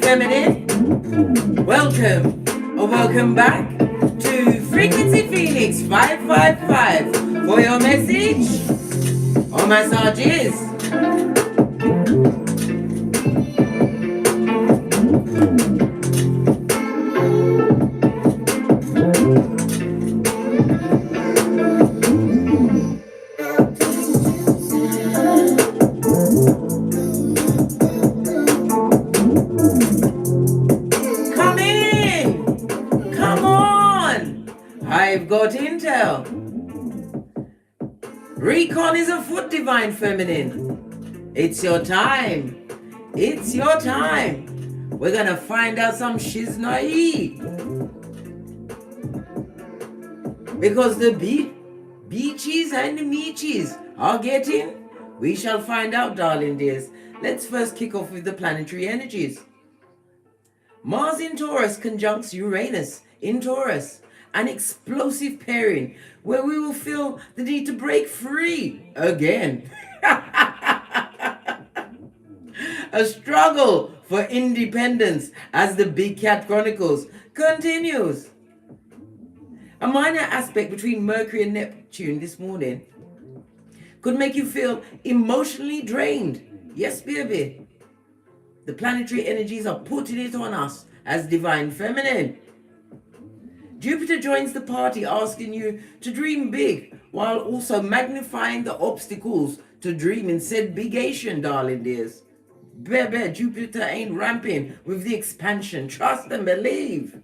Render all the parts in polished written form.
Feminine, welcome or welcome back to Frequency Phoenix 555 for your message or massages. I've got intel. Recon is afoot, Divine Feminine. It's your time. It's your time. We're gonna find out some shiznai. Because the Bi+ches and the Mi+ches are getting. We shall find out, darling dears. Let's first kick off with the planetary energies. Mars in Taurus conjuncts Uranus in Taurus. An explosive pairing where we will feel the need to break free again. A struggle for independence as the Big Cat Chronicles continues. A minor aspect between Mercury and Neptune this morning could make you feel emotionally drained. Yes, baby. The planetary energies are putting it on us as Divine Feminine. Jupiter joins the party, asking you to dream big while also magnifying the obstacles to dreaming said bigation, darling dears. Baby, Jupiter ain't ramping with the expansion. Trust and believe.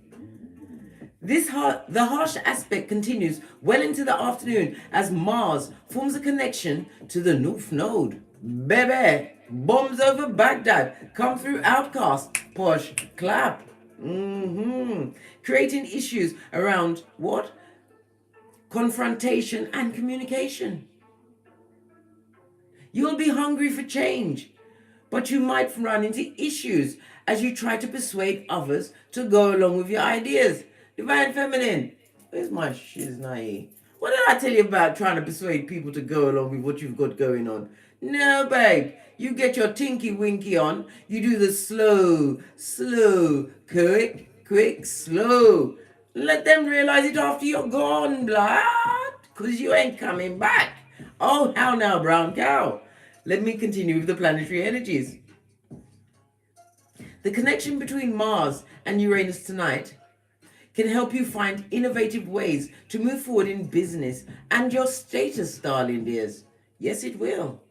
The harsh aspect continues well into the afternoon as Mars forms a connection to the North Node. Baby, bombs over Baghdad come through Outcast, Posh, Clap. Creating issues around what? Confrontation and communication. You'll be hungry for change, but you might run into issues as you try to persuade others to go along with your ideas. Divine Feminine, where's my shiznai? What did I tell you about trying to persuade people to go along with what you've got going on? No, babe. You get your tinky winky on. You do the slow, quick, slow. Let them realize it after you're gone, blood. Because you ain't coming back. Oh, how now, brown cow? Let me continue with the planetary energies. The connection between Mars and Uranus tonight can help you find innovative ways to move forward in business and your status, darling dears. Yes, it will.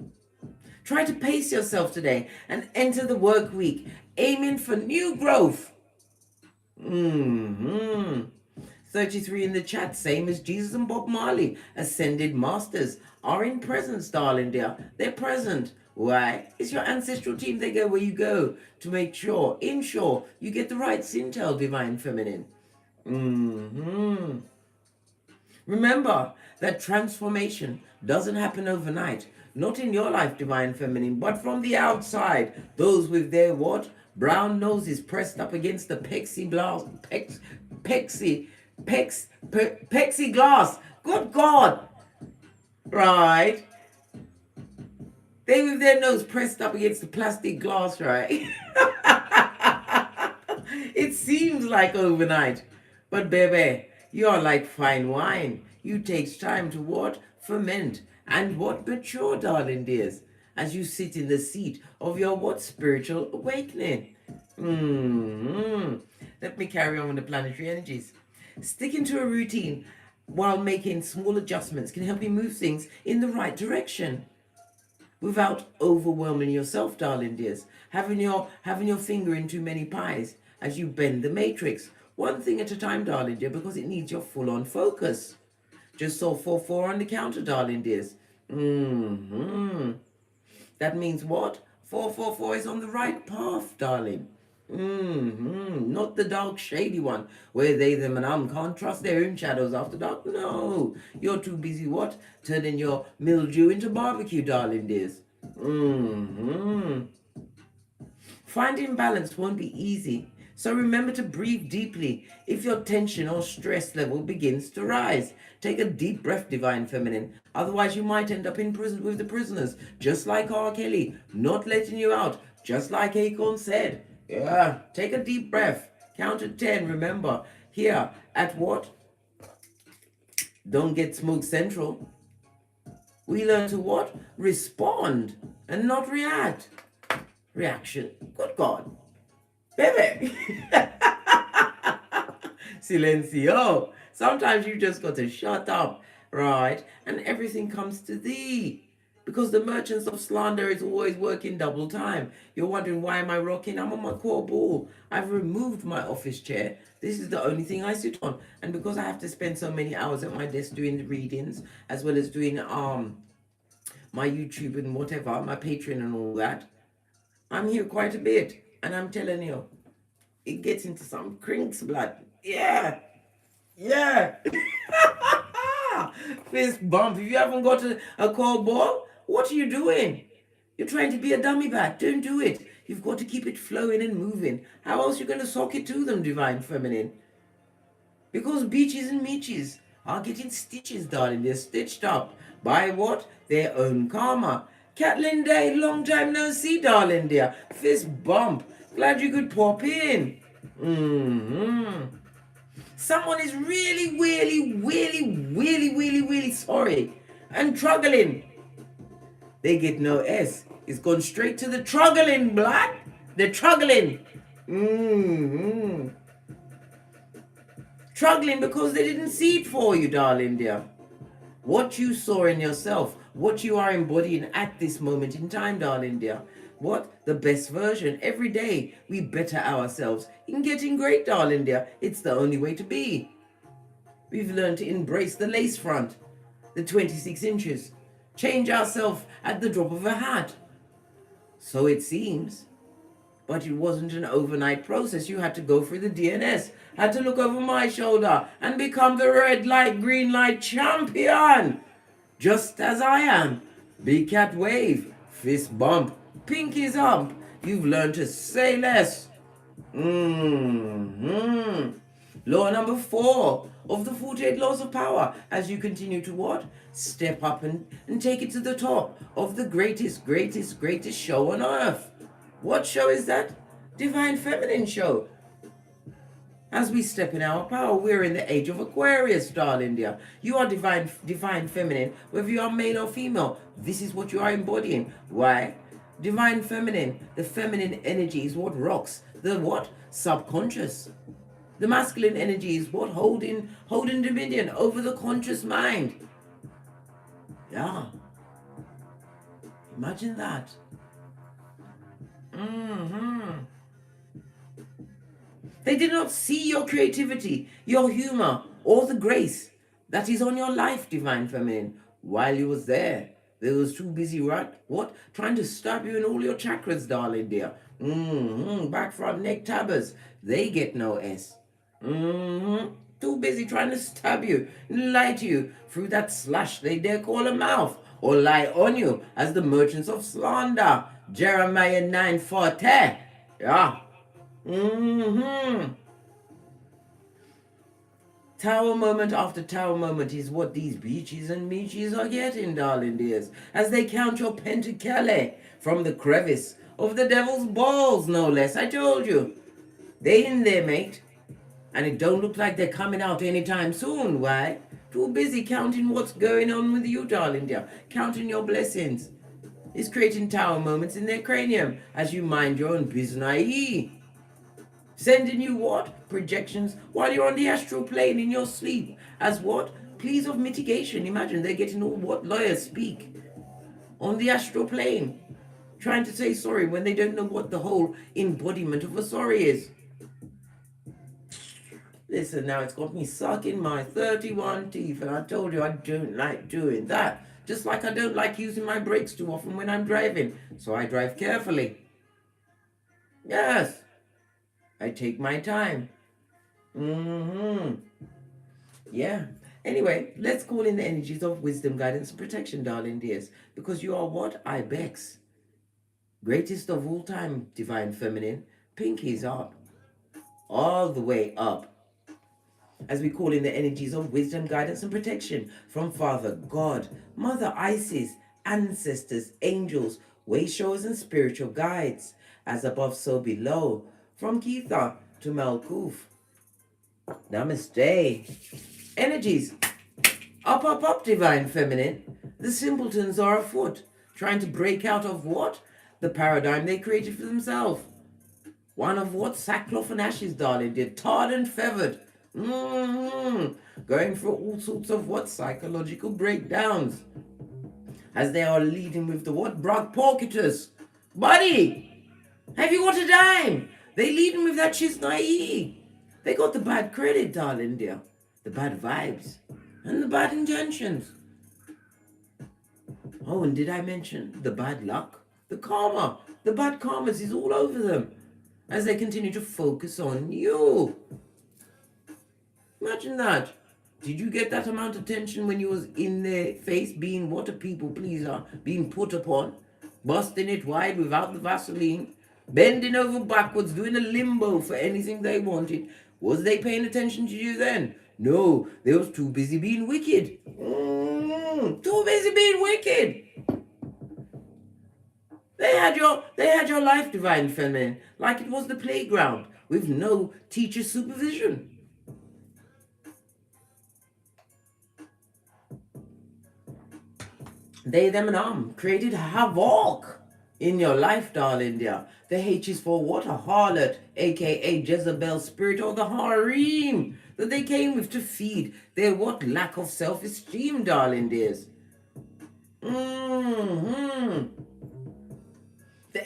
Try to pace yourself today and enter the work week, aiming for new growth. 33 in the chat, same as Jesus and Bob Marley. Ascended masters are in presence, darling dear. They're present. Why? It's your ancestral team. They go where you go to make sure, ensure you get the right intel, Divine Feminine. Remember that transformation doesn't happen overnight. Not in your life, Divine Feminine, but from the outside. Those with their what? Brown noses pressed up against the plexiglass. Good God. Right. They with their nose pressed up against the plastic glass, right? It seems like overnight. But baby, you are like fine wine. You takes time to what? Ferment. And what? Mature, darling dears, as you sit in the seat of your what? Spiritual awakening. Let me carry on with the planetary energies. Sticking to a routine while making small adjustments can help you move things in the right direction without overwhelming yourself, darling dears. Having your finger in too many pies as you bend the matrix. One thing at a time, darling dear, because it needs your full-on focus. Just saw 4-4 on the counter, darling dears. That means what? 4-4-4 is on the right path, darling. Not the dark, shady one, where they, them, and can't trust their own shadows after dark. No, you're too busy, what? Turning your mildew into barbecue, darling dears. Finding balance won't be easy. So remember to breathe deeply if your tension or stress level begins to rise. Take a deep breath, Divine Feminine. Otherwise, you might end up in prison with the prisoners, just like R. Kelly, not letting you out, just like Acorn said. Yeah, take a deep breath. Count to 10. Remember, here at what? Don't Get Smoked Central. We learn to what? Respond and not react. Reaction. Good God. Baby. Silencio. Sometimes you just got to shut up, right? And everything comes to thee. Because the merchants of slander is always working double time. You're wondering, why am I rocking? I'm on my core ball. I've removed my office chair. This is the only thing I sit on. And because I have to spend so many hours at my desk doing the readings, as well as doing my YouTube and whatever, my Patreon and all that, I'm here quite a bit. And I'm telling you, it gets into some crinks blood. Yeah. Yeah. Fist bump. If you haven't got a cold ball, what are you doing? You're trying to be a dummy bat. Don't do it. You've got to keep it flowing and moving. How else are you going to sock it to them, Divine Feminine? Because Bi+ches and Mi+ches are getting stitches, darling. They're stitched up by what? Their own karma. Catlin Day, long time no see, darling dear. Fist bump. Glad you could pop in. Someone is really sorry and struggling. They get no S. It's gone straight to the struggling, blood. They're struggling. Struggling because they didn't see it for you, darling dear. What you saw in yourself, what you are embodying at this moment in time, darling dear. What? The best version. Every day we better ourselves in getting great, darling dear. It's the only way to be. We've learned to embrace the lace front, the 26 inches, change ourselves at the drop of a hat. So it seems. But it wasn't an overnight process. You had to go through the DNS, had to look over my shoulder and become the red light, green light champion. Just as I am. Big cat wave, fist bump, pinkies up. You've learned to say less. Law number 4 of the 48 laws of power. As you continue to what? Step up and take it to the top of the greatest show on earth. What show is that? Divine Feminine show. As we step in our power, we're in the age of Aquarius, darling dear. You are divine feminine, whether you are male or female. This is what you are embodying. Why? Divine feminine, the feminine energy is what rocks. The what? Subconscious. The masculine energy is what? Holding dominion over the conscious mind. Yeah. Imagine that. They did not see your creativity, your humor, or the grace that is on your life, Divine Feminine, while you was there. They was too busy, right? What? Trying to stab you in all your chakras, darling dear. Back front neck tabbers. They get no S. Too busy trying to stab you, lie to you through that slash they dare call a mouth, or lie on you as the merchants of slander. Jeremiah 9:40. Yeah. Tower moment after tower moment is what these Bi+ches and Mi+ches are getting, darling dears, as they count your pentacale from the crevice of the devil's balls, no less. I told you. They in there, mate. And it don't look like they're coming out anytime soon. Why? Too busy counting what's going on with you, darling dear. Counting your blessings. It's creating tower moments in their cranium as you mind your own business. Sending you what? Projections while you're on the astral plane in your sleep. As what? Pleas of mitigation. Imagine they're getting all what lawyers speak on the astral plane. Trying to say sorry when they don't know what the whole embodiment of a sorry is. Listen, now it's got me sucking my 31 teeth, and I told you I don't like doing that. Just like I don't like using my brakes too often when I'm driving, so I drive carefully. Yes, I take my time. Yeah. Anyway, let's call in the energies of wisdom, guidance, and protection, darling dears, because you are what? Ibex. Greatest of all time, Divine Feminine. Pinkies up. All the way up. As we call in the energies of wisdom, guidance, and protection from Father God, Mother Isis, ancestors, angels, way showers, and spiritual guides. As above, so below. from Keitha to Malkuth. Namaste. Energies. Up, Divine Feminine. The simpletons are afoot, trying to break out of what? The paradigm they created for themselves. One of what? Sackcloth and ashes, darling dear. Tarred and feathered. Going through all sorts of what? Psychological breakdowns. As they are leading with the what? Porkitus. Buddy, have you got a dime? They leading with that chisnai. They got the bad credit, darling dear. The bad vibes. And the bad intentions. Oh, and did I mention the bad luck? The karma. The bad karmas is all over them. As they continue to focus on you. Imagine that. Did you get that amount of tension when you was in their face being what a people pleaser, being put upon, busting it wide without the Vaseline, bending over backwards, doing a limbo for anything they wanted? Was they paying attention to you then? No, they was too busy being wicked. Too busy being wicked. They had your life, Divine Feminine, like it was the playground with no teacher supervision. They, them, and created havoc in your life, darling dear. The H is for what? A harlot, aka Jezebel spirit, or the harem that they came with to feed their what? Lack of self-esteem, darling dears. The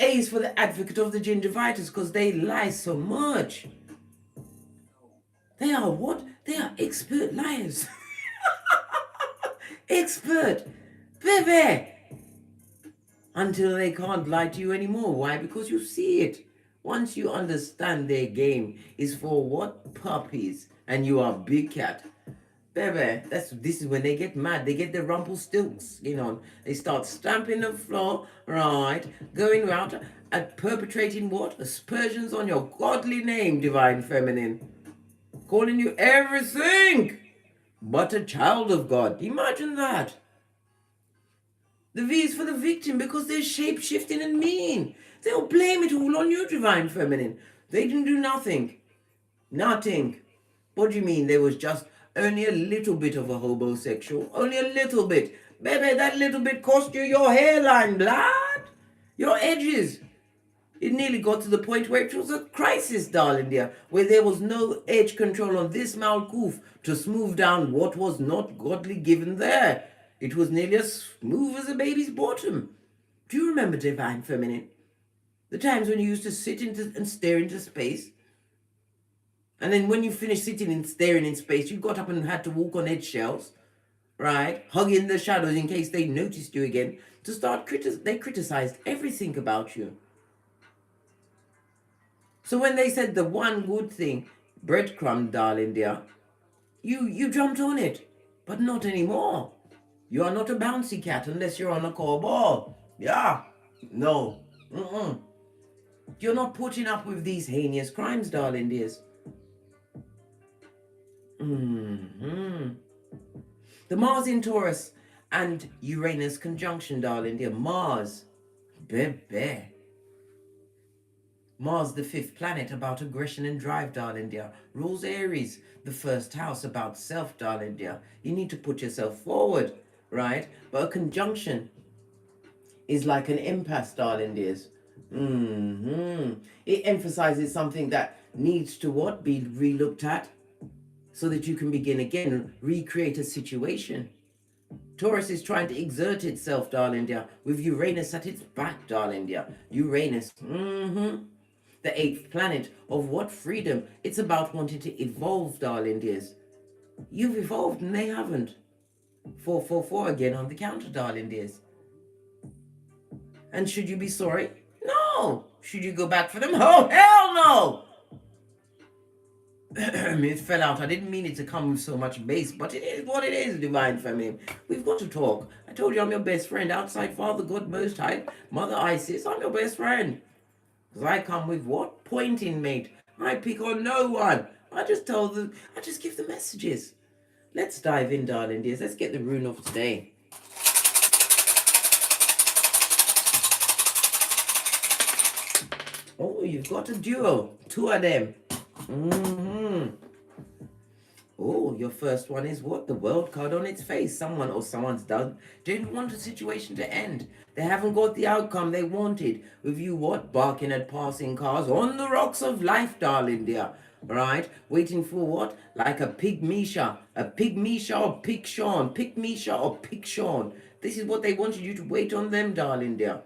A is for the advocate of the gingivitis because they lie so much. They are what? They are expert liars. Expert. Baby. Until they can't lie to you anymore. Why? Because you see it. Once you understand their game is for what? Puppies. And you are big cat. Baby, this is when they get mad. They get their Rumpelstilts, They start stamping the floor, right? Going out and perpetrating what? Aspersions on your godly name, Divine Feminine. Calling you everything but a child of God. Imagine that. The V is for the victim because they're shape-shifting and mean. They'll blame it all on you, Divine Feminine. They didn't do nothing. Nothing. What do you mean? There was just only a little bit of a homosexual. Only a little bit. Baby, that little bit cost you your hairline, blood. Your edges. It nearly got to the point where it was a crisis, darling dear, where there was no edge control on this Malkuth to smooth down what was not godly given there. It was nearly as smooth as a baby's bottom. Do you remember, Divine Feminine? The times when you used to sit and stare into space? And then when you finished sitting and staring in space, you got up and had to walk on eggshells, right? Hugging the shadows in case they noticed you again. To start they criticized everything about you. So when they said the one good thing, breadcrumb, darling dear, you jumped on it, but not anymore. You are not a bouncy cat unless you're on a core ball. Yeah, no. You're not putting up with these heinous crimes, darling dears. The Mars in Taurus and Uranus conjunction, darling dear. Mars, baby. Mars, the fifth planet, about aggression and drive, darling dear. Rules Aries, the first house, about self, darling dear. You need to put yourself forward, right? But a conjunction is like an impasse, darling dears. It emphasizes something that needs to what? Be re-looked at so that you can begin again, recreate a situation. Taurus is trying to exert itself, darling dear, with Uranus at its back, darling dear. Uranus, the eighth planet of what? Freedom. It's about wanting to evolve, darling dears. You've evolved and they haven't. 444 again on the counter, darling dears. And should you be sorry? No. Should you go back for them? Oh, hell no. It fell out. I didn't mean it to come with so much bass, but it is what it is, Divine Feminine. We've got to talk. I told you I'm your best friend. Outside Father God Most High, Mother Isis, I'm your best friend. Because I come with what? Pointing, mate. I pick on no one. I just give the messages. Let's dive in, darling dears. Let's get the rune of today. Oh, you've got a duo. Two of them. Oh, your first one is what? The world card on its face. Someone or someone's done didn't want a situation to end. They haven't got the outcome they wanted. With you what? Barking at passing cars on the rocks of life, darling dear. Right? Waiting for what? Like a pig Misha. A pig Misha or pig Sean. Pig Misha or pig Sean. This is what they wanted you to wait on them, darling dear.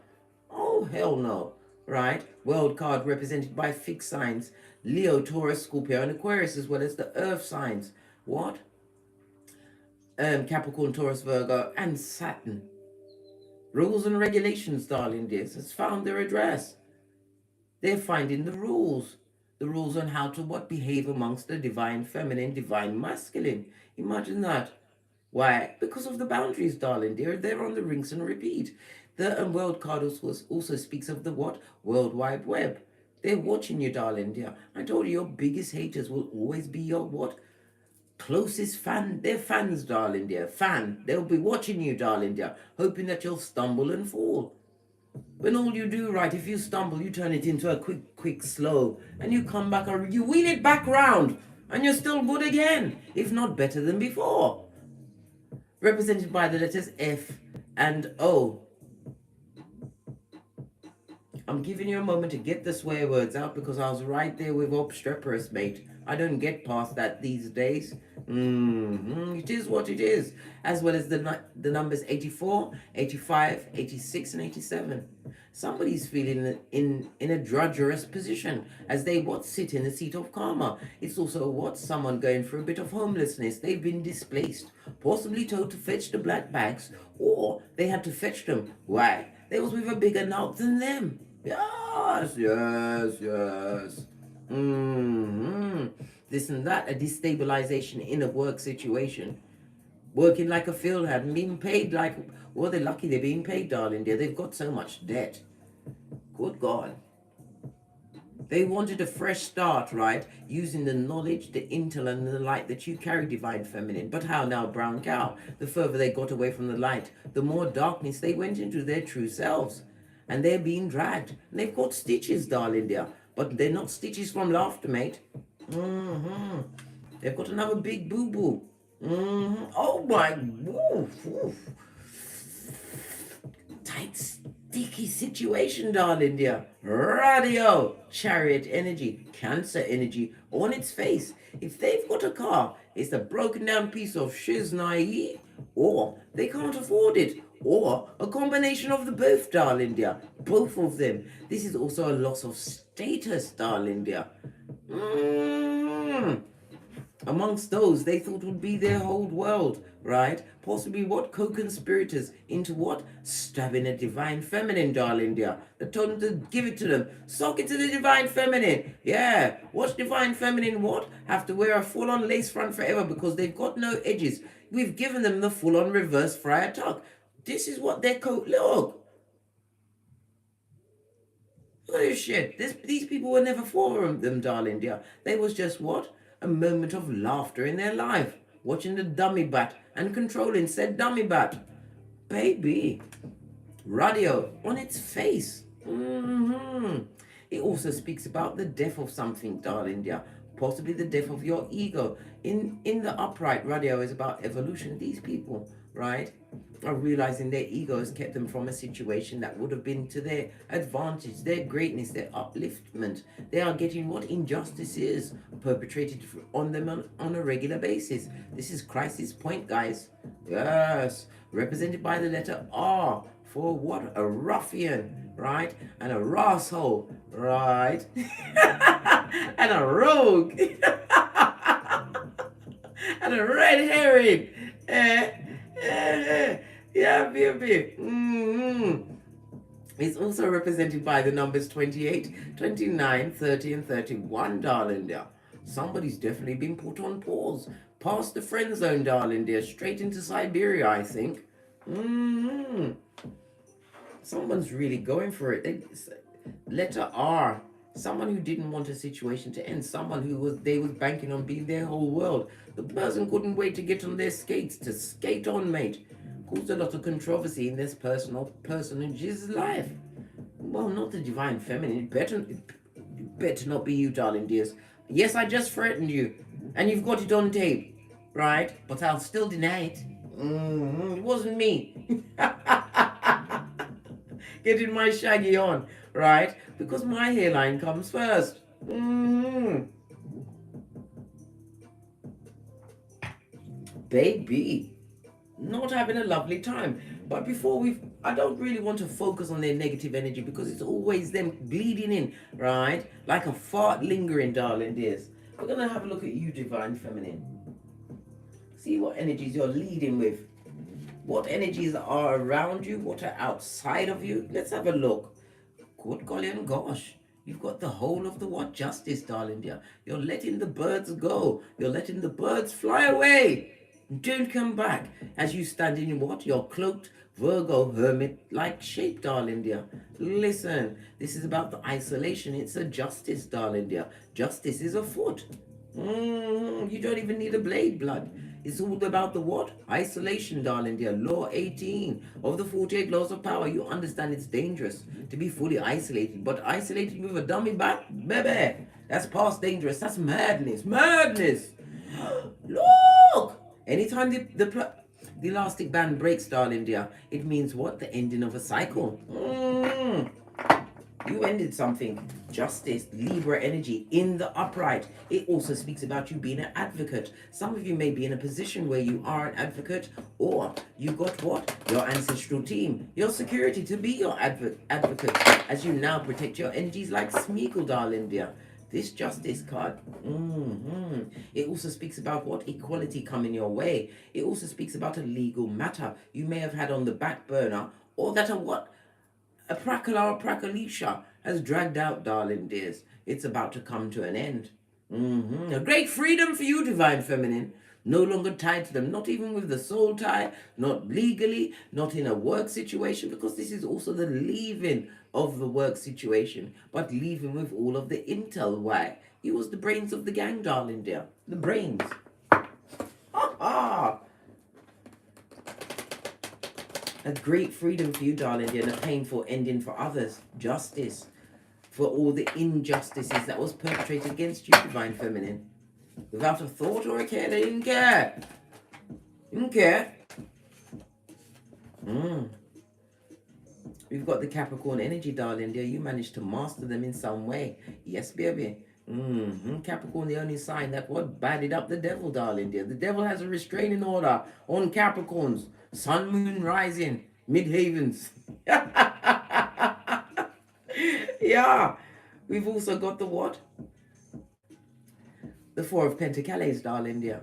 Oh, hell no. Right? World card represented by fixed signs. Leo, Taurus, Scorpio, and Aquarius, as well as the earth signs. What? Capricorn, Taurus, Virgo, and Saturn. Rules and regulations, darling dears, has found their address. They're finding the rules. The rules on how to what behave amongst the divine feminine, divine masculine. Imagine that. Why? Because of the boundaries, darling dear. They're on the rinse and repeat. The world card also speaks of the what? World Wide Web. They're watching you, darling dear. I told you your biggest haters will always be your what? Closest fan. They're fans, darling dear. Fan. They'll be watching you, darling dear, hoping that you'll stumble and fall. When all you do, right, if you stumble, you turn it into a quick, slow, and you come back, or you wheel it back round, and you're still good again, if not better than before. Represented by the letters F and O. I'm giving you a moment to get the swear words out because I was right there with obstreperous, mate. I don't get past that these days. It is what it is. As well as the numbers 84, 85, 86, and 87. Somebody's feeling in a drudgerous position as they sit in the seat of karma. It's also someone going through a bit of homelessness. They've been displaced, possibly told to fetch the black bags, or they had to fetch them. Why? They was with a bigger knout than them. Yes. This and that, a destabilization in a work situation. Working like a field hand, being paid like, well, they're lucky they're being paid, darling dear. They've got so much debt. Good God. They wanted a fresh start, right? Using the knowledge, the intel, and the light that you carry, divine feminine. But how now, brown cow? The further they got away from the light, the more darkness they went into their true selves. And they're being dragged. And they've got stitches, darling dear. But they're not stitches from laughter, mate. They've got another big boo-boo. Oh my, woof. Tight, sticky situation, darling dear. Radio, Chariot energy, Cancer energy on its face. If they've got a car, it's a broken down piece of shiznai, or they can't afford it, or a combination of the both, darling dear. Both of them. This is also a loss of status, darling dear. Amongst those they thought would be their whole world, right? Possibly co-conspirators into stabbing a divine feminine, darling dear. They told them to give it to them. Sock it to the divine feminine. Yeah. Watch divine feminine have to wear a full-on lace front forever because they've got no edges. We've given them the full-on reverse friar tuck. This is what their coat look. Look at this shit. These people were never for them, darling dear. They was just a moment of laughter in their life, watching the dummy bat and controlling said dummy bat. Baby. Radio on its face. It also speaks about the death of something, darling dear. Possibly the death of your ego. In the upright, radio is about evolution. These people, right, are realizing their egos kept them from a situation that would have been to their advantage, their greatness, their upliftment. They are getting injustices perpetrated on them on a regular basis. This is crisis point, guys. Yes, represented by the letter R for a ruffian, right? And a rasshole, right? And a rogue. And a red herring. Yeah, baby. It's also represented by the numbers 28, 29, 30, and 31, darling dear. Somebody's definitely been put on pause. Past the friend zone, darling dear. Straight into Siberia, I think. Someone's really going for it. Letter R. Someone who didn't want a situation to end. Someone who was banking on being their whole world. The person couldn't wait to get on their skates, to skate on, mate. Caused a lot of controversy in this personage's life. Well, not the divine feminine. better not be you, darling dears. Yes, I just threatened you, and you've got it on tape, right? But I'll still deny it. It wasn't me. Getting my shaggy on, right? Because my hairline comes first. Baby, not having a lovely time. But I don't really want to focus on their negative energy because it's always them bleeding in, right? Like a fart lingering, darling dears. We're going to have a look at you, Divine Feminine. See what energies you're leading with. What energies are around you? What are outside of you? Let's have a look. Good golly and gosh. You've got the whole of the what? Justice, darling dear. You're letting the birds go. You're letting the birds fly away. Don't come back as you stand in what? Your cloaked Virgo hermit-like shape, darling dear. Listen, this is about the isolation. It's a justice, darling dear. Justice is afoot. You don't even need a blade, blood. It's all about the what? Isolation, darling dear. Law 18 of the 48 laws of power. You understand it's dangerous to be fully isolated, but isolated with a dummy back, baby, that's past dangerous. That's madness. Madness. Look! Anytime the elastic band breaks, darling dear, it means what? The ending of a cycle. You ended something. Justice, Libra energy in the upright. It also speaks about you being an advocate. Some of you may be in a position where you are an advocate, or you got what? Your ancestral team, your security to be your advocate as you now protect your energies like Smeagol, darling dear. This justice card, it also speaks about what? Equality coming your way. It also speaks about a legal matter you may have had on the back burner, or that a what? A Prakala or Prakalisha has dragged out, darling dears. It's about to come to an end. A great freedom for you, Divine Feminine. No longer tied to them, not even with the soul tie, not legally, not in a work situation, because this is also the leaving of the work situation, but leaving with all of the intel. Why? He was the brains of the gang, darling dear. The brains. A great freedom for you, darling dear, and a painful ending for others. Justice for all the injustices that was perpetrated against you, Divine Feminine. Without a thought or a care, they didn't care. Didn't care. We've got the Capricorn energy, darling dear. You managed to master them in some way. Yes, baby. Capricorn, the only sign that what banded up the devil, darling dear. The devil has a restraining order on Capricorns. Sun, moon, rising, mid-havens. Yeah. We've also got the what? The Four of Pentacles, darling dear.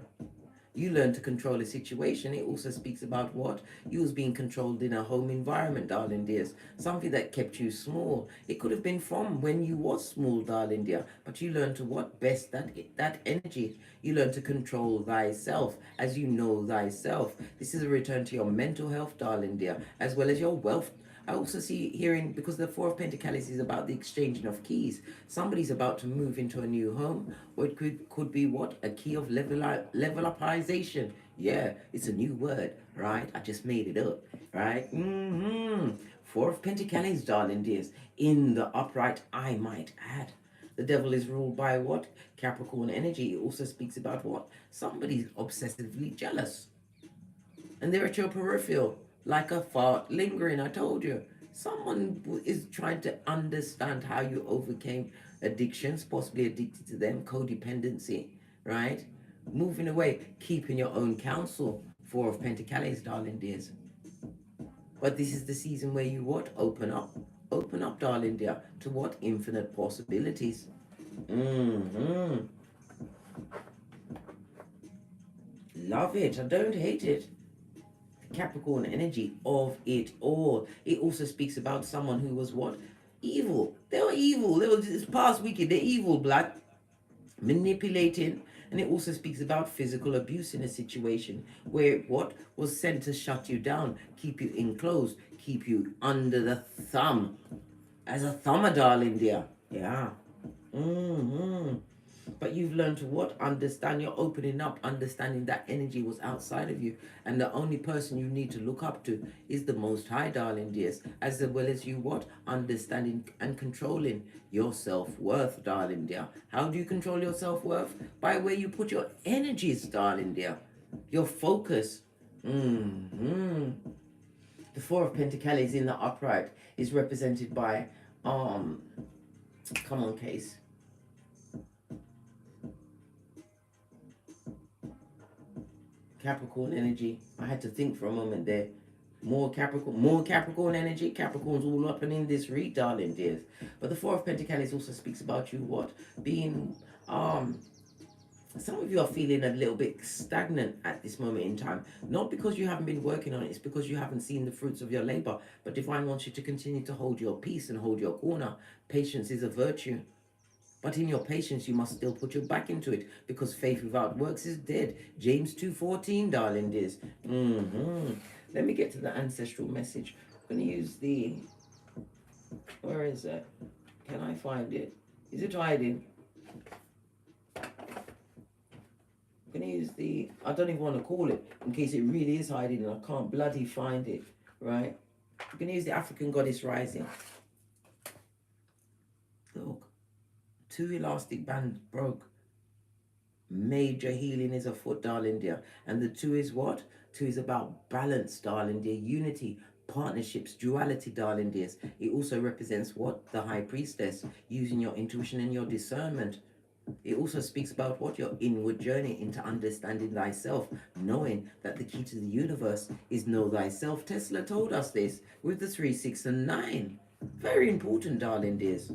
You learn to control a situation. It also speaks about what? You was being controlled in a home environment, darling dears. Something that kept you small. It could have been from when you was small, darling dear. But you learn to what? Best that energy. You learn to control thyself as you know thyself. This is a return to your mental health, darling dear, as well as your wealth. I also see hearing, because the Four of Pentacles is about the exchanging of keys. Somebody's about to move into a new home, or it could be what? A key of level upization. Yeah, it's a new word, right? I just made it up, right? Four of Pentacles, darling dears, in the upright, I might add. The devil is ruled by what? Capricorn energy. It also speaks about what? Somebody's obsessively jealous. And they're at your peripheral, like a fart lingering. I told you. Someone is trying to understand how you overcame addictions, possibly addicted to them, codependency, right? Moving away, keeping your own counsel. Four of Pentacles, darling dears. But this is the season where you what? Open up. Open up, darling dear, to what? Infinite possibilities. Love it. I don't hate it. Capricorn energy of it all. It also speaks about someone who was what? Evil. They were evil. They were this past weekend. They're evil, blood. Manipulating. And it also speaks about physical abuse in a situation where what was sent to shut you down, keep you enclosed, keep you under the thumb. As a thumber, darling dear. Yeah. But you've learned to what? Understand. You're opening up, understanding that energy was outside of you. And the only person you need to look up to is the Most High, darling dears. As well as you what? Understanding and controlling your self-worth, darling dear. How do you control your self-worth? By where you put your energies, darling dear. Your focus. The Four of Pentacles in the upright is represented by, come on, Case. Capricorn energy. I had to think for a moment there. More Capricorn energy. Capricorn's all up and in this read, darling dears. But the Four of Pentacles also speaks about you what? Being, some of you are feeling a little bit stagnant at this moment in time. Not because you haven't been working on it, it's because you haven't seen the fruits of your labor. But Divine wants you to continue to hold your peace and hold your corner. Patience is a virtue. But in your patience, you must still put your back into it, because faith without works is dead. James 2:14, darling dears. Let me get to the ancestral message. I'm going to use the... Where is it? Can I find it? Is it hiding? I'm going to use the... I don't even want to call it, in case it really is hiding and I can't bloody find it, right? I'm going to use the African Goddess Rising. Look. 2 elastic bands broke. Major healing is afoot, darling dear. And the 2 is what? 2 is about balance, darling dear. Unity, partnerships, duality, darling dears. It also represents what? The High Priestess, using your intuition and your discernment. It also speaks about what? Your inward journey into understanding thyself, knowing that the key to the universe is know thyself. Tesla told us this with the 3, 6, and 9. Very important, darling dears.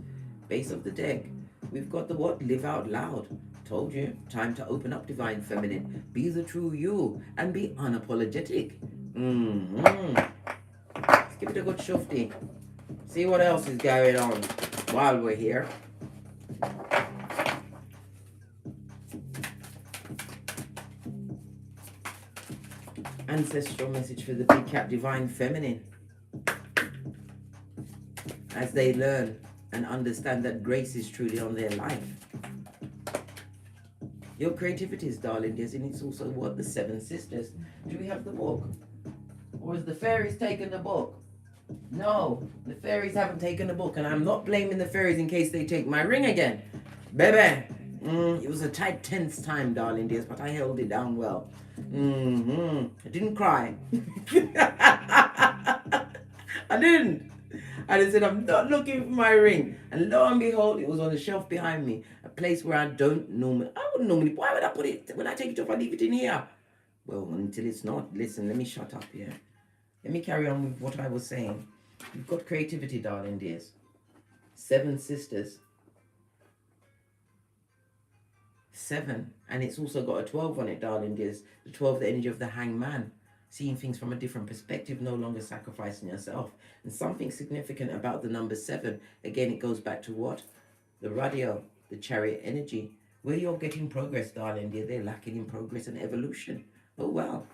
Base of the deck. We've got the what? Live out loud. Told you. Time to open up, divine feminine. Be the true you and be unapologetic. Let's give it a good shufty. See what else is going on while we're here. Ancestral message for the big cat, divine feminine. As they learn and understand that grace is truly on their life. Your creativity is, darling dears, and it's also what? The 7 sisters. Do we have the book? Or has the fairies taken the book? No, the fairies haven't taken the book, and I'm not blaming the fairies in case they take my ring again. Baby, it was a tight, tense time, darling dears, but I held it down well. I didn't cry. I didn't. I just said, I'm not looking for my ring. And lo and behold, it was on the shelf behind me. A place where I wouldn't normally, why would I put it, when I take it off, I leave it in here? Well, until it's not. Listen, let me shut up here. Let me carry on with what I was saying. You've got creativity, darling dears. 7 sisters. 7. And it's also got a 12 on it, darling dears. The 12, the energy of the hangman. Seeing things from a different perspective, no longer sacrificing yourself. And something significant about the number 7, again, it goes back to what? The radio, the chariot energy. Where you're getting progress, darling dear, they're lacking in progress and evolution. Oh, well.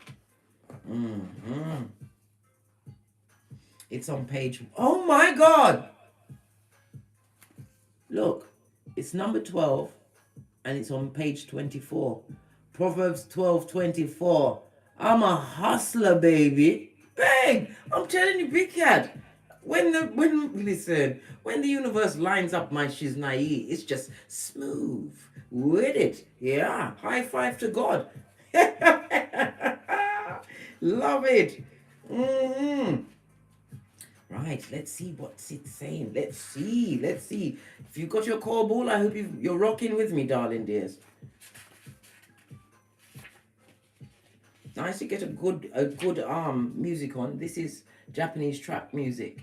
It's on page... Oh, my God! Look, it's number 12, and it's on page 24. Proverbs 12:24. I'm a hustler, baby. Bang! I'm telling you, big cat. When the universe lines up my shiznai, it's just smooth with it. Yeah, high five to God. Love it. Right, let's see what's it saying. Let's see. If you've got your core ball, I hope you're rocking with me, darling dears. Nice to get a good music on. This is Japanese trap music.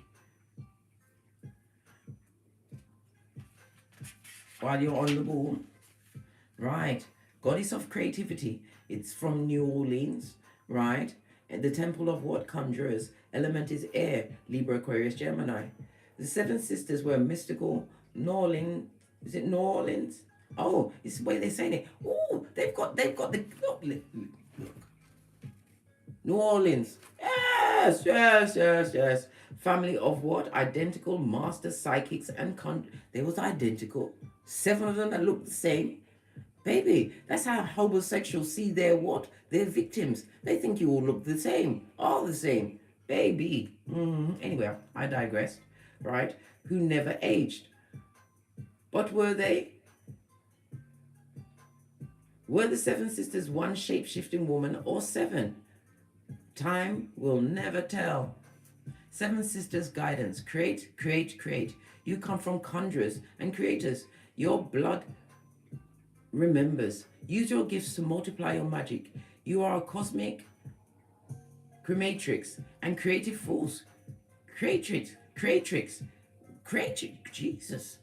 While you're on the ball. Right. Goddess of creativity. It's from New Orleans. Right. And the temple of what? Conjurers. Element is air. Libra, Aquarius, Gemini. The 7 sisters were mystical. New Orleans. Is it New Orleans? Oh, it's the way they're saying it. Oh, they've got the... Look. New Orleans. Yes. Family of what? Identical master psychics and they was identical. 7 of them that looked the same. Baby, that's how homosexuals see their what? Their victims. They think you all look the same, all the same. Baby. Anyway, I digress, right? Who never aged. But were they? Were the seven sisters one shape-shifting woman or seven? Time will never tell. Seven sisters guidance. Create, create, create. You come from conjurers and creators. Your blood remembers. Use your gifts to multiply your magic. You are a cosmic crematrix and creative force. Creatrix, creatrix, creatrix. Jesus.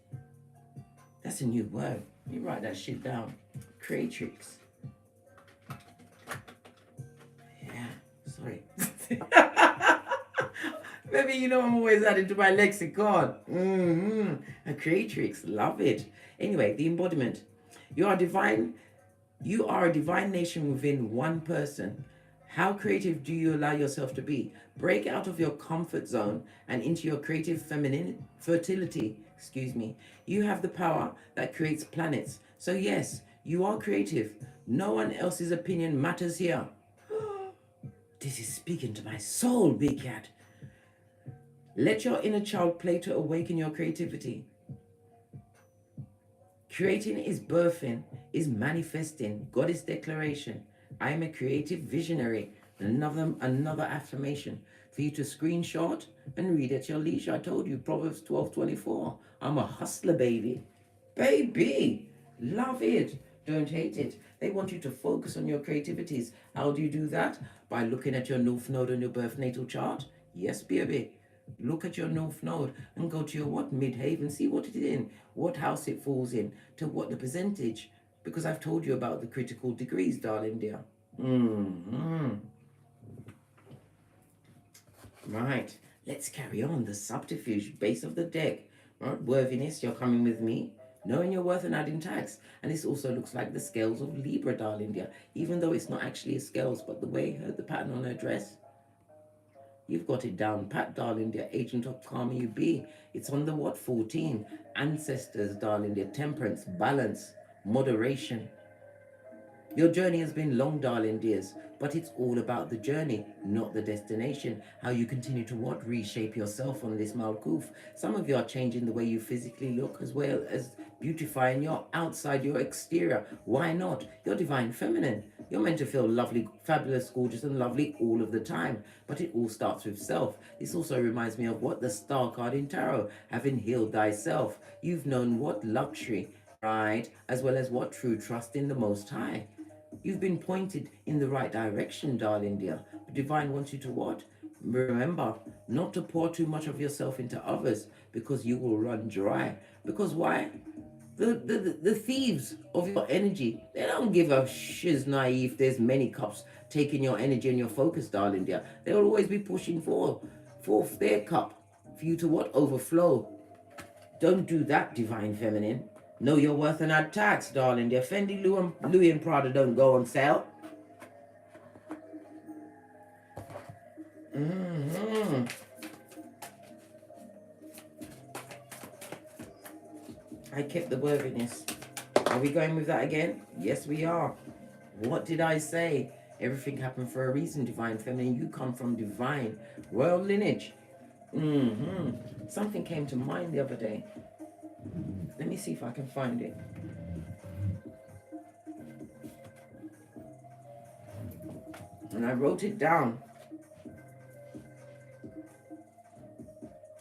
That's a new word. Let me write that shit down. Creatrix. Yeah, sorry. Maybe you know I'm always adding to my lexicon. A creatrix, love it. Anyway, the embodiment. You are divine. You are a divine nation within one person. How creative do you allow yourself to be? Break out of your comfort zone and into your creative feminine fertility. Excuse me. You have the power that creates planets. So yes, you are creative. No one else's opinion matters here. This is speaking to my soul, Big Cat. Let your inner child play to awaken your creativity. Creating is birthing, is manifesting. Goddess declaration. I am a creative visionary. Another affirmation for you to screenshot and read at your leisure. I told you, Proverbs 12:24. I'm a hustler, baby. Baby, love it. Don't hate it. They want you to focus on your creativities. How do you do that? By looking at your North Node on your birth natal chart. Yes, baby. Look at your North Node and go to your what? Midhaven. See what it is in, what house it falls in, to what the percentage. Because I've told you about the critical degrees, darling dear. Right. Let's carry on. The subterfuge, base of the deck. Right. Worthiness, you're coming with me. Knowing your worth and adding tax. And this also looks like the scales of Libra, darling dear. Even though it's not actually a scales, but the way the pattern on her dress. You've got it down pat, darling dear. Agent of Karma you be. It's on the what? 14. Ancestors, darling dear. Temperance, balance, moderation. Your journey has been long, darling dears, but it's all about the journey, not the destination. How you continue to what? Reshape yourself on this Malkuth. Some of you are changing the way you physically look as well as beautifying your outside, your exterior. Why not? You're divine feminine. You're meant to feel lovely, fabulous, gorgeous, and lovely all of the time. But it all starts with self. This also reminds me of what? The star card in tarot. Having healed thyself. You've known what? Luxury, right? As well as what? True trust in the Most High. You've been pointed in the right direction, darling dear. But divine wants you to what? Remember, not to pour too much of yourself into others, because you will run dry. Because why? The thieves of your energy, they don't give a shiz naive there's many cups taking your energy and your focus, darling dear. They'll always be pushing forth their cup for you to what? Overflow. Don't do that, divine feminine. Know your worth and add tax, darling. The Fendi Louis and Prada don't go on sale. I kept the worthiness. Are we going with that again? Yes, we are. What did I say? Everything happened for a reason, divine feminine. You come from divine royal lineage. Something came to mind the other day. Let me see if I can find it. And I wrote it down.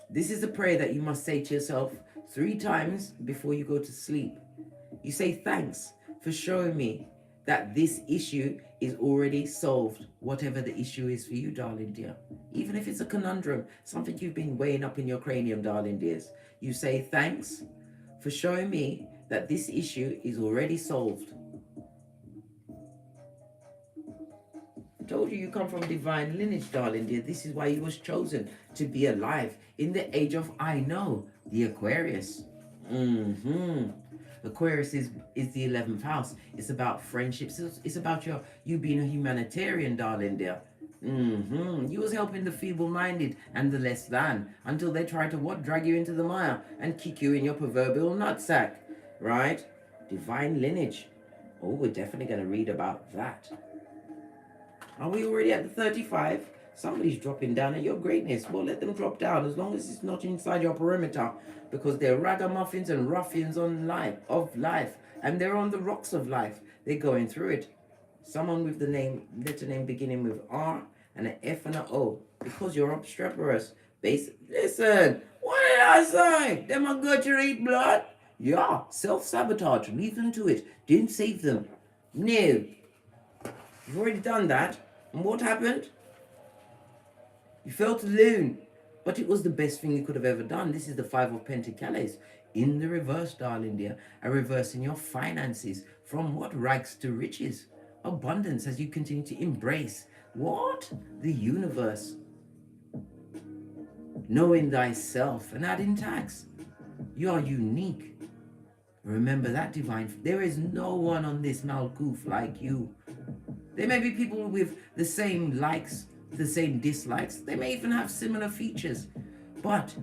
This is a prayer that you must say to yourself 3 times before you go to sleep. You say, thanks for showing me that this issue is already solved, whatever the issue is for you, darling dear. Even if it's a conundrum, something you've been weighing up in your cranium, darling dears. You say, thanks for showing me that this issue is already solved. I told you come from divine lineage, darling dear. This is why you was chosen to be alive in the age of I know, the Aquarius. Aquarius is the 11th house. It's about friendships. It's about you being a humanitarian, darling dear. You was helping the feeble-minded and the less than until they try to what? Drag you into the mire and kick you in your proverbial nutsack, right? Divine lineage. Oh, we're definitely going to read about that. Are we already at the 35? Somebody's dropping down at your greatness. Well, let them drop down as long as it's not inside your perimeter, because they're ragamuffins and ruffians on life, and they're on the rocks of life. They're going through it. Someone with the letter name beginning with R and an F and an O, because you're obstreperous. Listen, what did I say? Them are good to eat blood? Yeah, self-sabotage. Leave them to it. Didn't save them. No. You've already done that. And what happened? You felt alone. But it was the best thing you could have ever done. This is the Five of Pentacles. In the reverse, darling dear. A reverse in your finances. From what? Rags to riches. Abundance as you continue to embrace. What? The universe. Knowing thyself and adding tax. You are unique. Remember that, divine. There is no one on this Malkuth like you. There may be people with the same likes, the same dislikes. They may even have similar features. But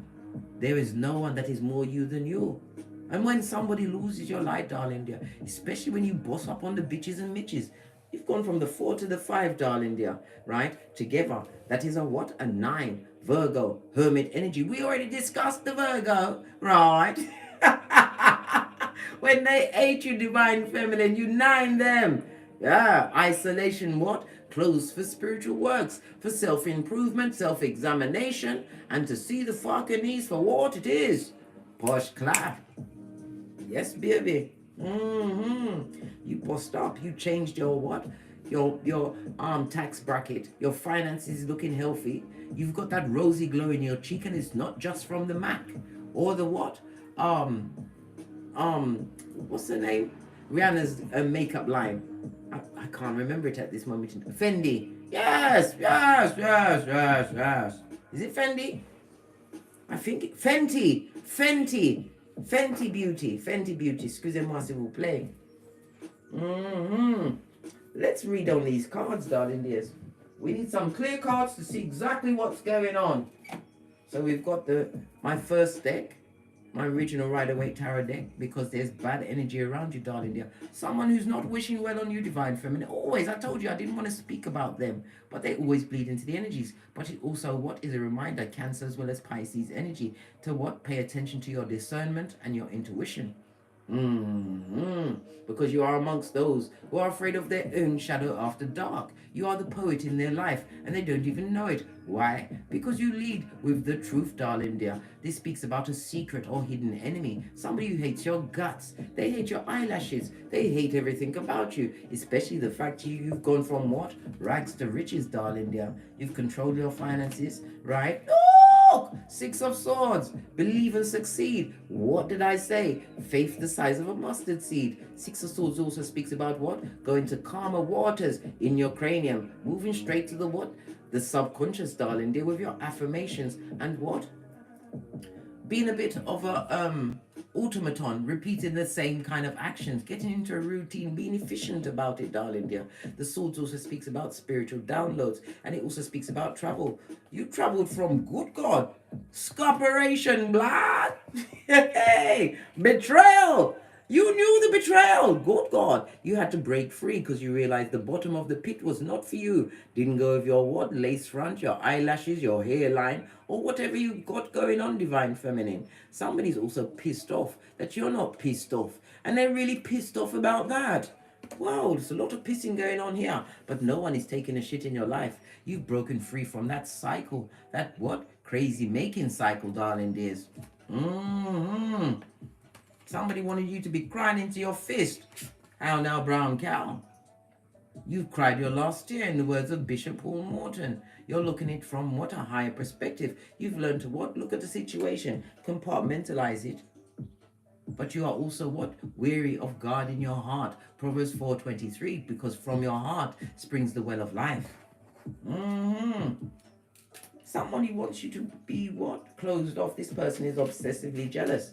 there is no one that is more you than you. And when somebody loses your light, darling dear, especially when you boss up on the bitches and mitches, you've gone from the 4 to the 5, darling dear, right? Together. That is a what? A 9. Virgo, Hermit energy. We already discussed the Virgo, right? When they hate you, divine feminine, you 9 them. Yeah, isolation, what? Closed for spiritual works, for self-improvement, self-examination, and to see the fucking needs for what it is. Posh clap. Yes, baby. You bossed up. You changed your what? Your tax bracket. Your finances looking healthy. You've got that rosy glow in your cheek, and it's not just from the MAC or the what? What's the name? Rihanna's makeup line. I can't remember it at this moment. Fendi. Yes. Is it Fendi? I think Fenty Beauty. Excusez-moi s'il vous plaît. Let's read on these cards, darling dears. We need some clear cards to see exactly what's going on. So we've got my first deck, my original Rider-Waite Tarot deck, because there's bad energy around you, darling dear. Someone who's not wishing well on you, divine feminine. Always, I told you I didn't want to speak about them, but they always bleed into the energies. But it also, what is a reminder, Cancer as well as Pisces energy, to what? Pay attention to your discernment and your intuition. Because you are amongst those who are afraid of their own shadow after dark. You are the poet in their life, and they don't even know it. Why? Because you lead with the truth, darling dear. This speaks about a secret or hidden enemy, somebody who hates your guts. They hate your eyelashes. They hate everything about you, especially the fact you've gone from what? Rags to riches, darling dear. You've controlled your finances, right? Look! 6 of Swords. Believe and succeed. What did I say? Faith the size of a mustard seed. 6 of Swords also speaks about what? Going to calmer waters in your cranium. Moving straight to the what? The subconscious, darling. Deal with your affirmations. And what? Being a bit of a automaton, repeating the same kind of actions, getting into a routine, being efficient about it, darling dear. The Swords also speaks about spiritual downloads, and it also speaks about travel. You traveled from, good God, scoperation, blood. Hey, betrayal. You knew the betrayal. Good God. You had to break free because you realized the bottom of the pit was not for you. Didn't go with your what? Lace front, your eyelashes, your hairline, or whatever you got going on, divine feminine. Somebody's also pissed off that you're not pissed off. And they're really pissed off about that. Wow, there's a lot of pissing going on here. But no one is taking a shit in your life. You've broken free from that cycle. That what? Crazy making cycle, darling dears. Somebody wanted you to be crying into your fist. How now, brown cow? You've cried your last tear, in the words of Bishop Paul Morton. You're looking at it from what? A higher perspective. You've learned to what? Look at the situation, compartmentalize it. But you are also what? Weary of God in your heart. Proverbs 4:23, because from your heart springs the well of life. Somebody wants you to be what? Closed off. This person is obsessively jealous.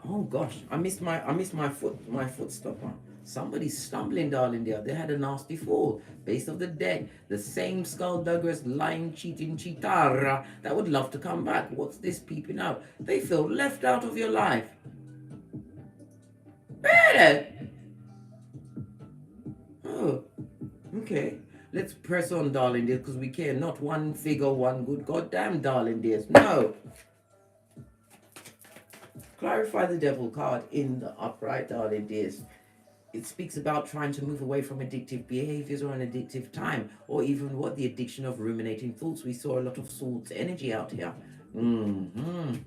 Oh gosh, I missed my foot stopper. Somebody's stumbling, darling dear. They had a nasty fall. Base of the deck, the same skullduggerous, lying, cheating cheetara that would love to come back. What's this peeping out? They feel left out of your life. Really? Oh, okay. Let's press on, darling dears, because we care not one figure, one good goddamn, darling dears. No. Clarify the devil card in the upright, darling dears. It speaks about trying to move away from addictive behaviors or an addictive time, or even what the addiction of ruminating thoughts. We saw a lot of swords energy out here. Mm.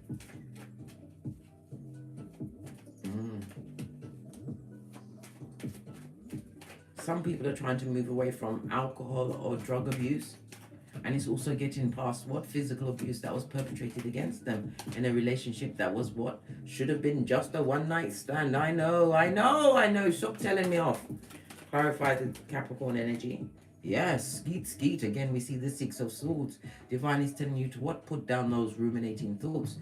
Some people are trying to move away from alcohol or drug abuse, and it's also getting past what physical abuse that was perpetrated against them in a relationship that was what should have been just a one-night stand. I know. Stop telling me off. Clarify the Capricorn energy. Yes, skeet. Again, we see the Six of Swords. Divine is telling you to what? Put down those ruminating thoughts.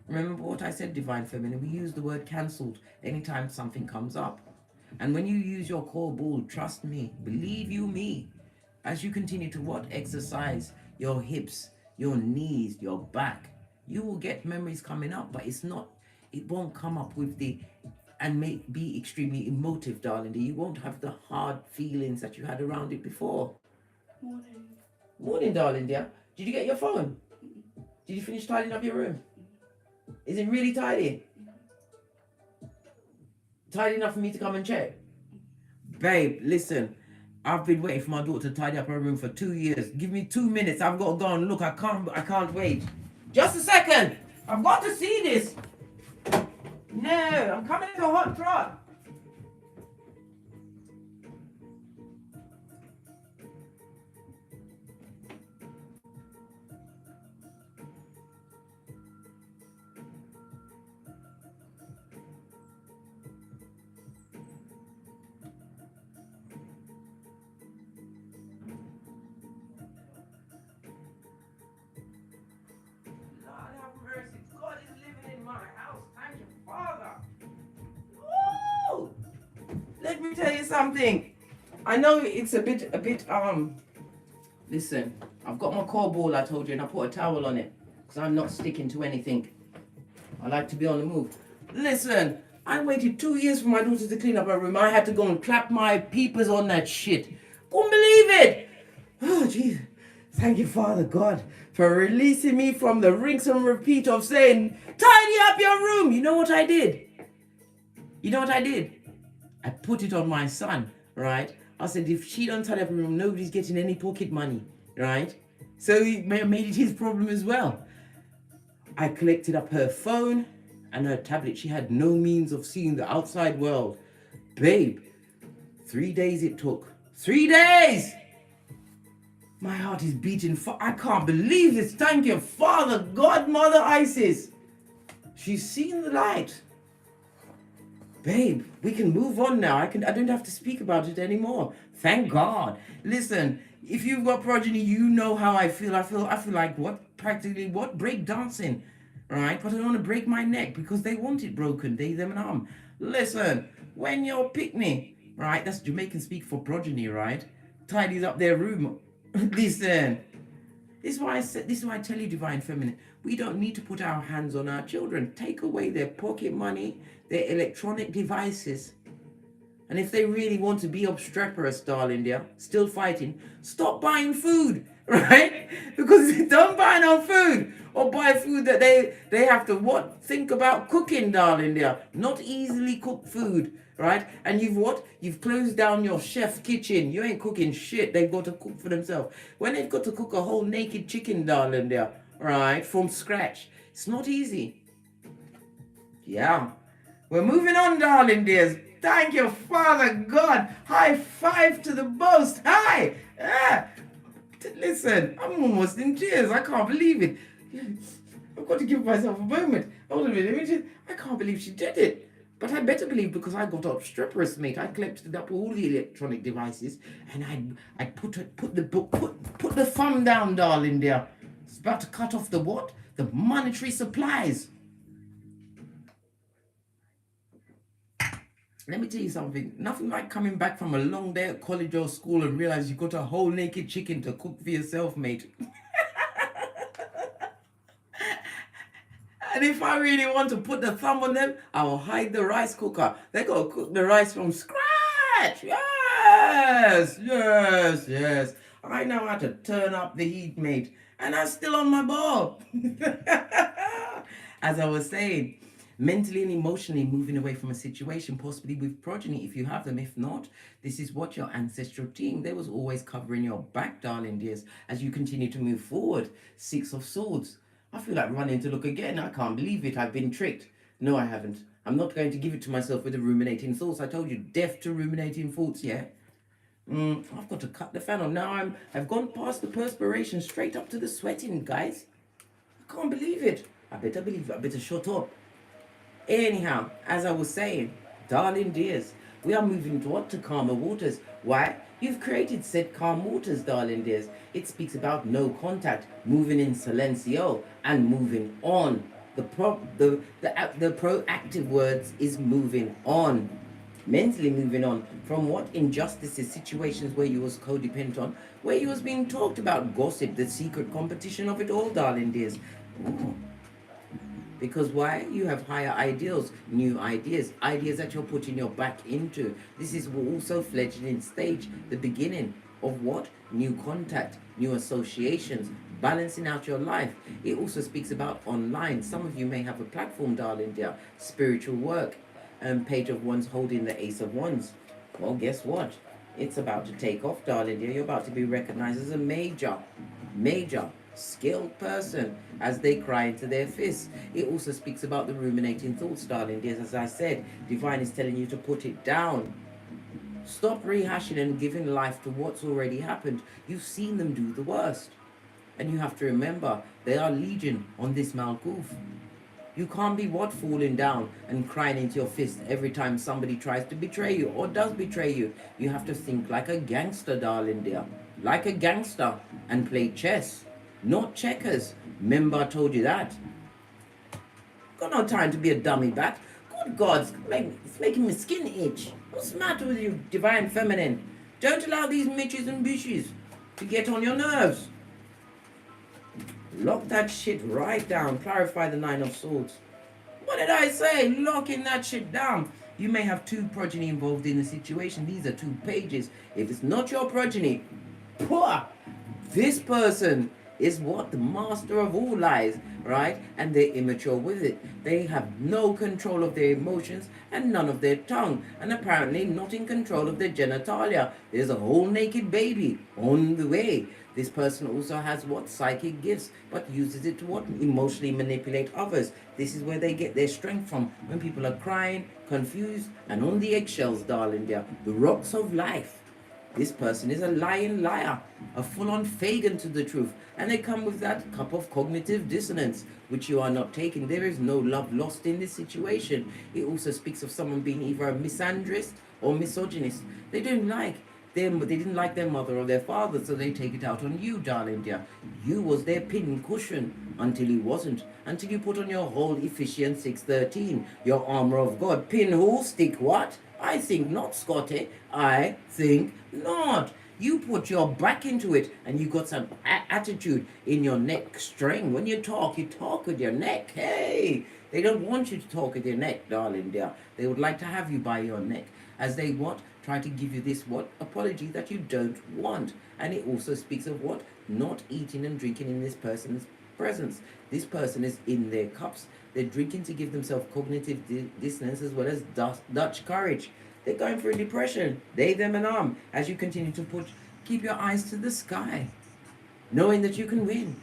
Remember what I said, Divine Feminine? We use the word cancelled anytime something comes up. And when you use your core ball, trust me, believe you me, as you continue to what? Exercise your hips, your knees, your back, you will get memories coming up, but it won't come up with and be extremely emotive, darling. You won't have the hard feelings that you had around it before. Morning, darling dear. Did you get your phone? Did you finish tidying up your room? Is it really tidy? Tidy enough for me to come and check? Babe, listen. I've been waiting for my daughter to tidy up her room for 2 years. Give me 2 minutes. I've got to go and look. I can't wait. Just a second. I've got to see this. No, I'm coming to a hot trot. Let me tell you something. I know it's a bit, listen, I've got my core ball, I told you, and I put a towel on it, because I'm not sticking to anything. I like to be on the move. Listen, I waited 2 years for my daughter to clean up her room. I had to go and clap my peepers on that shit. Couldn't believe it. Oh, jeez. Thank you, Father God, for releasing me from the rinse and repeat of saying, tidy up your room. You know what I did? I put it on my son, right? I said, if she don't tidy up her room, nobody's getting any pocket money, right? So he made it his problem as well. I collected up her phone and her tablet. She had no means of seeing the outside world. Babe, 3 days it took. 3 days! My heart is beating. I can't believe this. Thank you, Father, God, Mother Isis. She's seen the light. Babe, we can move on now. I don't have to speak about it anymore. Thank God. Listen, if you've got progeny, you know how I feel. I feel like practically break dancing, right? But I don't want to break my neck because they want it broken. They, them, and I'm. Listen, when your picnic, right? That's Jamaican speak for progeny, right? Tidies up their room. Listen. This is why I tell you, Divine Feminine, we don't need to put our hands on our children. Take away their pocket money, their electronic devices. And if they really want to be obstreperous, darling dear, still fighting, stop buying food, right? Because don't buy no food or buy food that they have to think about cooking, darling dear. Not easily cooked food, right? And you've closed down your chef kitchen. You ain't cooking shit. They've got to cook for themselves. When they've got to cook a whole naked chicken, darling dear, right, from scratch, it's not easy. Yeah. We're moving on, darling dears. Thank you, Father God. High five to the most high. Listen, I'm almost in tears. I can't believe it. I've got to give myself a moment. Hold on a minute. I can't believe she did it. But I better believe because I got obstreperous, mate. I collected up all the electronic devices and I put the thumb down, darling dear. It's about to cut off the what? The monetary supplies. Let me tell you something. Nothing like coming back from a long day at college or school and realize you got a whole naked chicken to cook for yourself, mate. And if I really want to put the thumb on them, I'll hide the rice cooker. They gotta cook the rice from scratch. Yes, yes, yes. I know how to turn up the heat, mate. And I'm still on my ball. As I was saying, mentally and emotionally moving away from a situation, possibly with progeny if you have them. If not, this is what your ancestral team, they was always covering your back, darling dears, as you continue to move forward. Six of Swords. I feel like running to look again. I can't believe it. I've been tricked. No, I haven't. I'm not going to give it to myself with the ruminating thoughts. I told you, deaf to ruminating thoughts, yeah? I've got to cut the fan on. Now I've gone past the perspiration straight up to the sweating, guys. I can't believe it. I better believe it. I better shut up. Anyhow, as I was saying, darling dears, we are moving to what? To calmer waters. Why? You've created said calm waters, darling dears. It speaks about no contact, moving in silencio, and moving on. The proactive words is moving on. Mentally moving on from what? Injustices, situations where you was codependent on, where you was being talked about, gossip, the secret competition of it all, darling dears. Ooh. Because why? You have higher ideals, new ideas, ideas that you're putting your back into. This is also fledgling stage, the beginning of what? New contact, new associations, balancing out your life. It also speaks about online. Some of you may have a platform, darling dear, spiritual work, Page of Wands holding the Ace of Wands. Well, guess what? It's about to take off, darling dear. You're about to be recognized as a major skilled person as they cry into their fists. It also speaks about the ruminating thoughts, darling dears. As I said, divine is telling you to put it down. Stop rehashing and giving life to what's already happened. You've seen them do the worst. And you have to remember, they are legion on this Malkuth. You can't be what? Falling down and crying into your fist every time somebody tries to betray you or does betray you. You have to think like a gangster, darling dear. Like a gangster, and play chess, not checkers. Remember I told you that. Got no time to be a dummy bat. Good God, it's making my skin itch. What's the matter with you, divine feminine? Don't allow these mitches and bitches to get on your nerves. Lock that shit right down. Clarify the Nine of Swords. What did I say? Locking that shit down. You may have two progeny involved in the situation. These are 2 pages. If it's not your progeny, this person is what? The master of all lies, right? And they're immature with it. They have no control of their emotions and none of their tongue. And apparently not in control of their genitalia. There's a whole naked baby on the way. This person also has what? Psychic gifts, but uses it to what? Emotionally manipulate others. This is where they get their strength from. When people are crying, confused, and on the eggshells, darling dear. The rocks of life. This person is a lying liar, a full-on Fagin to the truth. And they come with that cup of cognitive dissonance, which you are not taking. There is no love lost in this situation. It also speaks of someone being either a misandrist or misogynist. They didn't like their mother or their father, so they take it out on you, darling dear. You was their pin cushion until you wasn't. Until you put on your whole Ephesians 6:13, your armor of God. Pin who? Stick what? I think not, Scotty. I think not. You put your back into it and you got some attitude in your neck string. When you talk with your neck. Hey, they don't want you to talk with your neck, darling dear. They would like to have you by your neck. As they what? Try to give you this what? Apology that you don't want. And it also speaks of what? Not eating and drinking in this person's presence. This person is in their cups. They're drinking to give themselves cognitive dissonance as well as Dutch courage. They're going through depression. They, them, and as you continue to keep your eyes to the sky, knowing that you can win.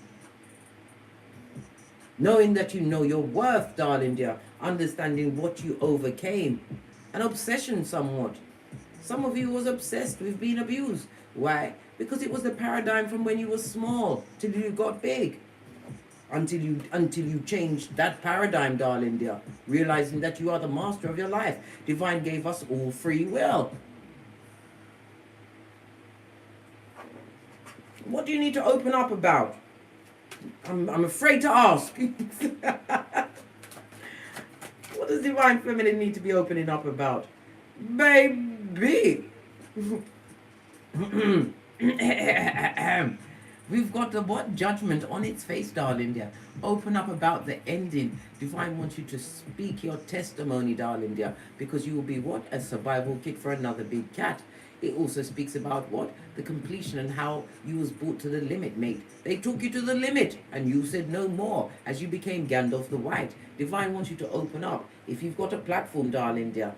Knowing that you know your worth, darling dear. Understanding what you overcame. An obsession somewhat. Some of you was obsessed with being abused. Why? Because it was the paradigm from when you were small till you got big. Until you changed that paradigm, darling dear, realizing that you are the master of your life. Divine gave us all free will. What do you need to open up about? I'm afraid to ask. What does divine feminine need to be opening up about? Baby. We've got the what? Judgment on its face, darling dear. Open up about the ending. Divine wants you to speak your testimony, darling dear, because you will be what? A survival kit for another big cat. It also speaks about what? The completion and how you was brought to the limit, mate. They took you to the limit and you said no more as you became Gandalf the White. Divine wants you to open up. If you've got a platform, darling dear,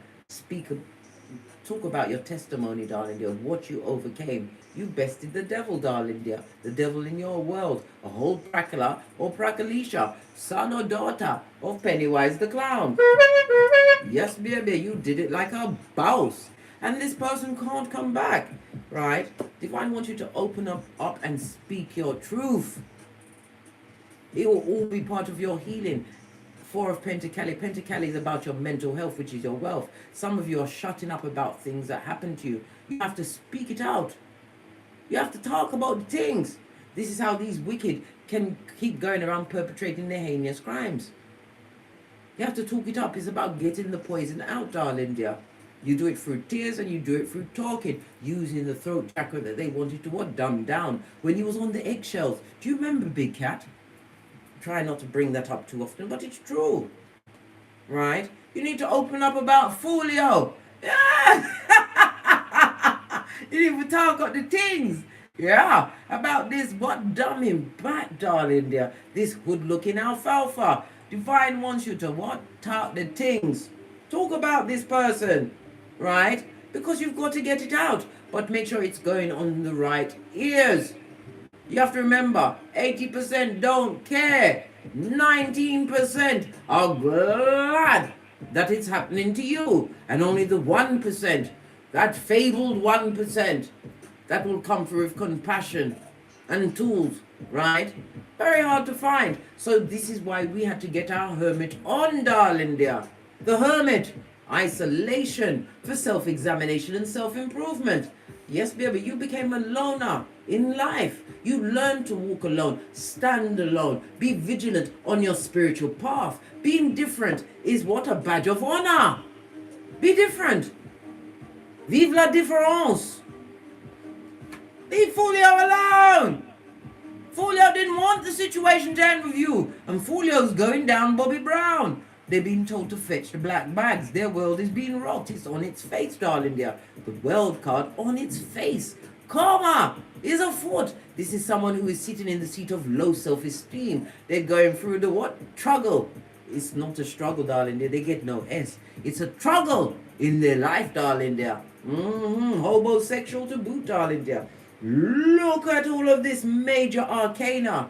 talk about your testimony, darling dear, what you overcame. You bested the devil, darling dear. The devil in your world. A whole Prakala or Prakalisha, son or daughter of Pennywise the Clown. Yes, baby, you did it like a boss. And this person can't come back, right? Divine wants you to open up and speak your truth. It will all be part of your healing. Four of Pentacles. Pentacles is about your mental health, which is your wealth. Some of you are shutting up about things that happen to you. You have to speak it out. You have to talk about the things. This is how these wicked can keep going around perpetrating their heinous crimes. You have to talk it up. It's about getting the poison out, darling dear. You do it through tears and you do it through talking, using the throat chakra that they wanted to what? Dumb down. When you was on the eggshells. Do you remember, Big Cat? Try not to bring that up too often, but it's true. Right? You need to open up about Folio. Yeah. You need to talk about the things. Yeah. About this what dummy back, darling dear. This good looking alfalfa. Divine wants you to what? Talk the things. Talk about this person. Right? Because you've got to get it out. But make sure it's going on the right ears. You have to remember, 80% don't care. 19% are glad that it's happening to you. And only the 1%, that fabled 1%, that will come through with compassion and tools, right? Very hard to find. So this is why we had to get our hermit on, darling dear. The hermit. Isolation for self-examination and self-improvement. Yes, baby, you became a loner in life. You learned to walk alone, stand alone, be vigilant on your spiritual path. Being different is what? A badge of honor. Be different. Vive la différence. Leave Folio alone. Folio didn't want the situation to end with you. And Folio's going down Bobby Brown. They're being told to fetch the black bags. Their world is being rocked. It's on its face, darling dear. The world card on its face. Karma is afoot. This is someone who is sitting in the seat of low self-esteem. They're going through the what? Struggle. It's not a struggle, darling dear. They get no S. It's a struggle in their life, darling dear. Homosexual to boot, darling dear. Look at all of this major arcana.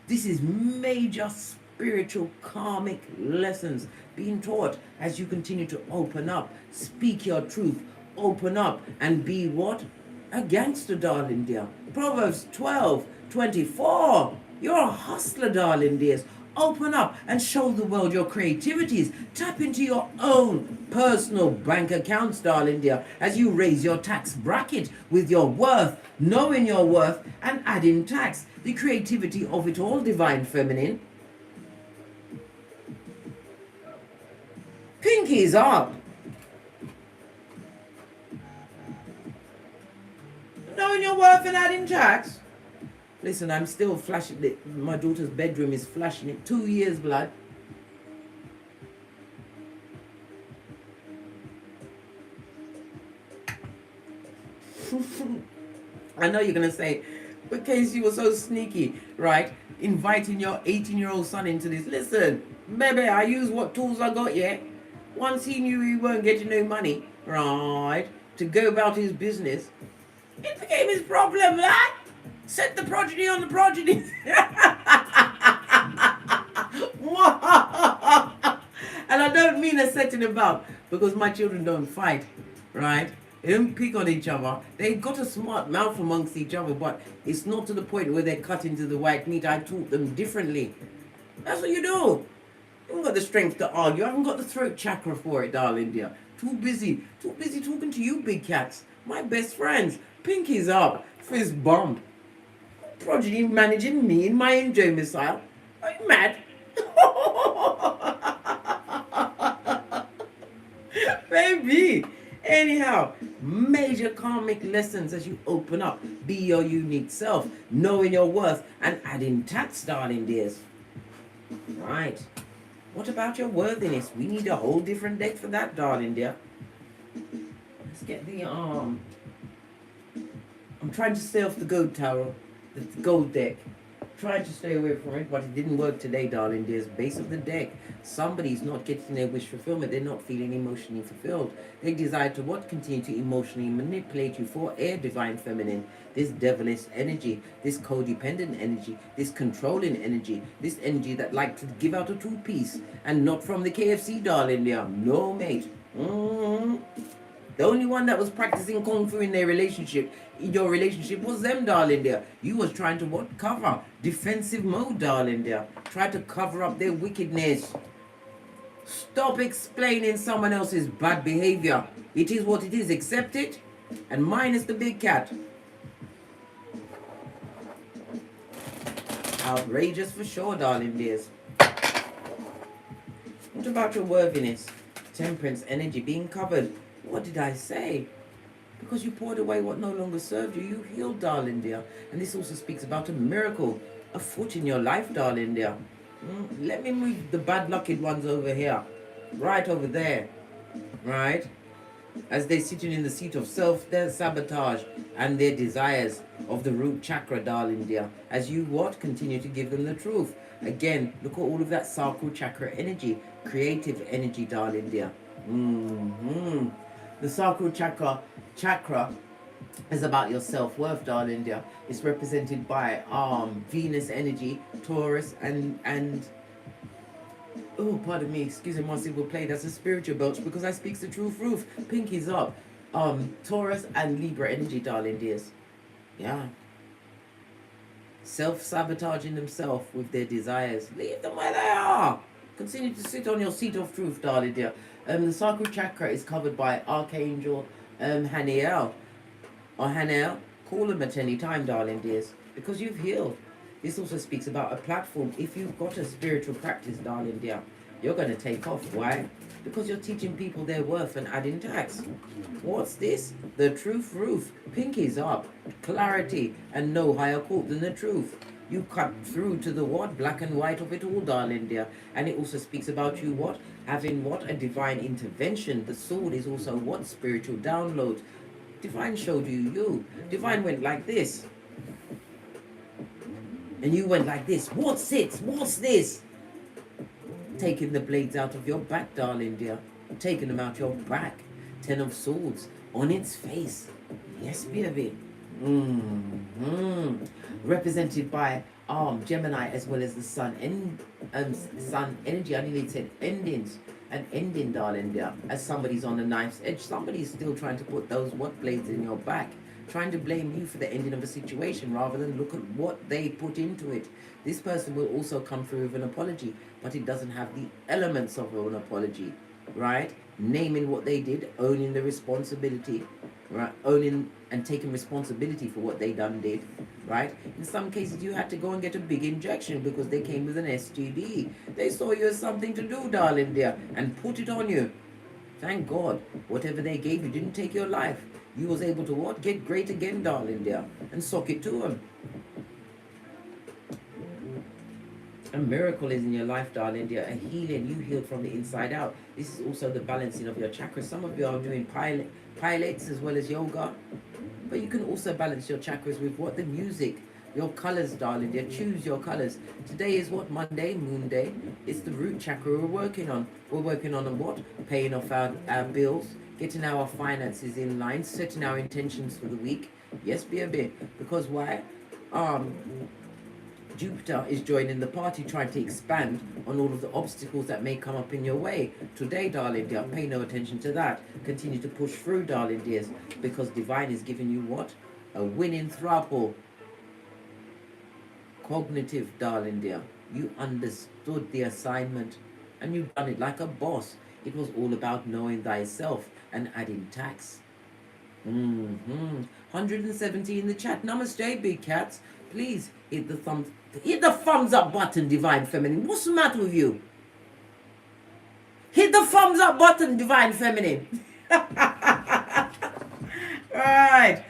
This is major spiritual karmic lessons being taught as you continue to open up, speak your truth, open up and be what? A gangster, darling dear. Proverbs 12:24. You're a hustler, darling dears. Open up and show the world your creativities. Tap into your own personal bank accounts, darling dear, as you raise your tax bracket with your worth, knowing your worth and adding tax. The creativity of it all, divine feminine. Pinkies up. Knowing your worth and adding tax. Listen, I'm still flashing it. My daughter's bedroom is flashing it. 2 years, blood. I know you're going to say, but Casey was so sneaky, right? Inviting your 18-year-old son into this. Listen, baby, I use what tools I got, yeah? Once he knew he weren't getting no money, right, to go about his business, it became his problem, right? Set the progeny on the progeny. And I don't mean a setting about, because my children don't fight, right? They don't pick on each other. They got a smart mouth amongst each other, but it's not to the point where they're cut into the white meat. I taught them differently. That's what you do. You haven't got the strength to argue. I haven't got the throat chakra for it, darling dear. Too busy talking to you, big cats. My best friends. Pinkies up. Fist bump. Progeny managing me in my own domicile. Are you mad? Baby. Anyhow, major karmic lessons as you open up. Be your unique self, knowing your worth and adding tax, darling dears. Right. What about your worthiness? We need a whole different deck for that, darling dear. Let's get the I'm trying to stay off the gold tower, the gold deck. Trying to stay away from it, but it didn't work today, darling dears. Base of the deck. Somebody's not getting their wish fulfillment. They're not feeling emotionally fulfilled. They desire to what? Continue to emotionally manipulate you for air, divine feminine. This devilish energy, this codependent energy, this controlling energy, this energy that like to give out a two-piece and not from the KFC, darling dear. No, mate. The only one that was practicing Kung Fu in their relationship, in your relationship, was them, darling dear. You was trying to what? Cover. Defensive mode, darling dear. Try to cover up their wickedness. Stop explaining someone else's bad behavior. It is what it is. Accept it. And minus the big cat. Outrageous for sure, darling dears. What about your worthiness? Temperance energy being covered. What did I say? Because you poured away what no longer served you. You healed, darling dear. And this also speaks about a miracle afoot in your life, darling dear. Let me move the bad lucky ones over here. Right over there. Right? As they're sitting in the seat of self, their sabotage and their desires of the root chakra, darling dear. As you what? Continue to give them the truth. Again, look at all of that sacral chakra energy. Creative energy, darling dear. The sacral chakra is about your self-worth, darling dear. It's represented by Venus energy, Taurus and oh, pardon me, excuse me, my single play. That's a spiritual belch because I speak the truth. Pinkies up. Taurus and Libra energy, darling dears. Yeah. Self-sabotaging themselves with their desires. Leave them where they are. Continue to sit on your seat of truth, darling dear. The sacral chakra is covered by Archangel Haniel. Or Haniel, call him at any time, darling dears, because you've healed. This also speaks about a platform. If you've got a spiritual practice, darling dear, you're going to take off. Why? Because you're teaching people their worth and adding tax. What's this? The truth roof. Pinkies up. Clarity and no higher court than the truth. You cut through to the what? Black and white of it all, darling dear. And it also speaks about you what? Having what? A divine intervention. The sword is also what? Spiritual download. Divine showed you. Divine went like this. And you went like this. What's it? What's this? Taking the blades out of your back, darling dear. Taking them out your back. 10 of swords on its face. Yes, baby. Represented by Gemini as well as the sun. Sun energy. I nearly said endings. An ending, darling dear. As somebody's on a knife's edge. Somebody's still trying to put those what blades in your back. Trying to blame you for the ending of a situation rather than look at what they put into it. This person will also come through with an apology, but it doesn't have the elements of an apology, right? Naming what they did, owning the responsibility, right? Owning and taking responsibility for what they did, right? In some cases, you had to go and get a big injection because they came with an STD. They saw you as something to do, darling dear, and put it on you. Thank God, whatever they gave you didn't take your life. You was able to what? Get great again, darling dear, and sock it to them. A miracle is in your life, darling dear. A healing. You healed from the inside out. This is also the balancing of your chakras. Some of you are doing pilates as well as yoga. But you can also balance your chakras with what? The music. Your colors, darling dear. Choose your colors. Today is what? Monday, moon day. It's the root chakra we're working on. We're working on what? Paying off our bills. Getting our finances in line. Setting our intentions for the week. Yes, baby. Because why? Jupiter is joining the party, trying to expand on all of the obstacles that may come up in your way. Today, darling dear, pay no attention to that. Continue to push through, darling dears, because divine is giving you what? A winning throuple. Cognitive, darling dear. You understood the assignment and you've done it like a boss. It was all about knowing thyself and adding tax. 170 in the chat. Namaste, big cats. Please hit the thumbs up button, divine feminine. What's the matter with you? Hit the thumbs up button, divine feminine. Right.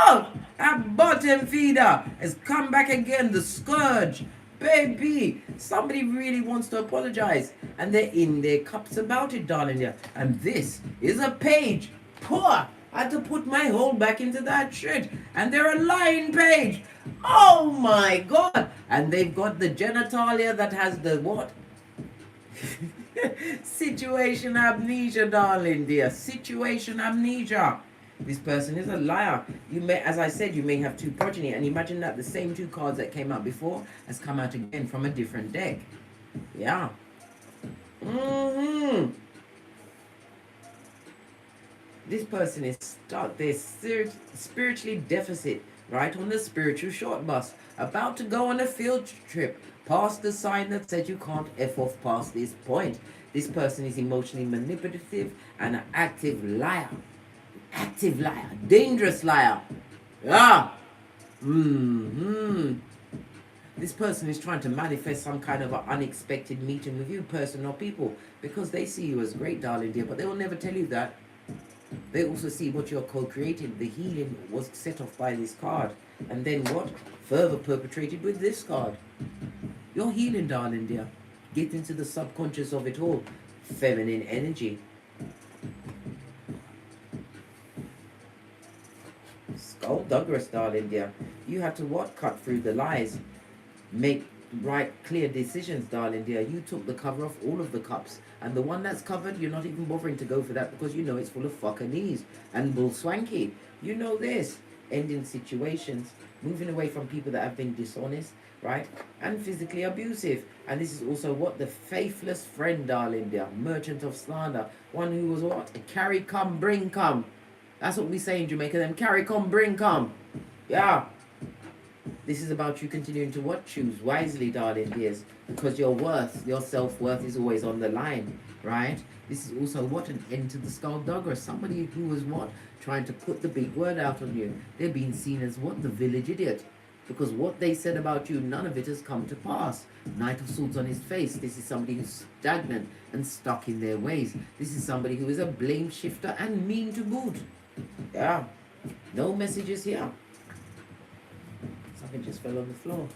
Look, A bottom feeder has come back again, the scourge. Baby, somebody really wants to apologize. And they're in their cups about it, darling. Yeah. And this is a page. Poor. I had to put my whole back into that shit. And they're a lying page. Oh my God. And they've got the genitalia that has the what? Situation amnesia, darling dear. Situation amnesia. This person is a liar. You may, as I said, you may have two progeny, and imagine that the same two cards that came out before has come out again from a different deck. Yeah. This person is stuck. They're spiritually deficit, right on the spiritual short bus, about to go on a field trip, past the sign that said you can't F off past this point. This person is emotionally manipulative and an active liar. Active liar, dangerous liar. Ah. This person is trying to manifest some kind of an unexpected meeting with you, person or people, because they see you as great, darling dear, but they will never tell you that. They also see what you're co-creating. The healing was set off by this card, and then what? Further perpetrated with this card. You're healing, darling dear. Get into the subconscious of it all. Feminine energy. Skullduggerous, darling dear. You had to what? Cut through the lies. Make right, clear decisions, darling dear. You took the cover off all of the cups. And the one that's covered, you're not even bothering to go for that because you know it's full of fuckanese and bull swanky. You know this. Ending situations. Moving away from people that have been dishonest, right? And physically abusive. And this is also what? The faithless friend, darling dear. Merchant of slander. One who was what? A carry come, bring come. That's what we say in Jamaica, them carry come, bring come. Yeah. This is about you continuing to what? Choose wisely, darling dears. Because your worth, your self-worth is always on the line, right? This is also what? An end to the skulldugger. Somebody who was what? Trying to put the big word out on you. They're being seen as what? The village idiot. Because what they said about you, none of it has come to pass. Knight of Swords on his face. This is somebody who's stagnant and stuck in their ways. This is somebody who is a blame shifter and mean to boot. Yeah. No messages here. Something just fell on the floor.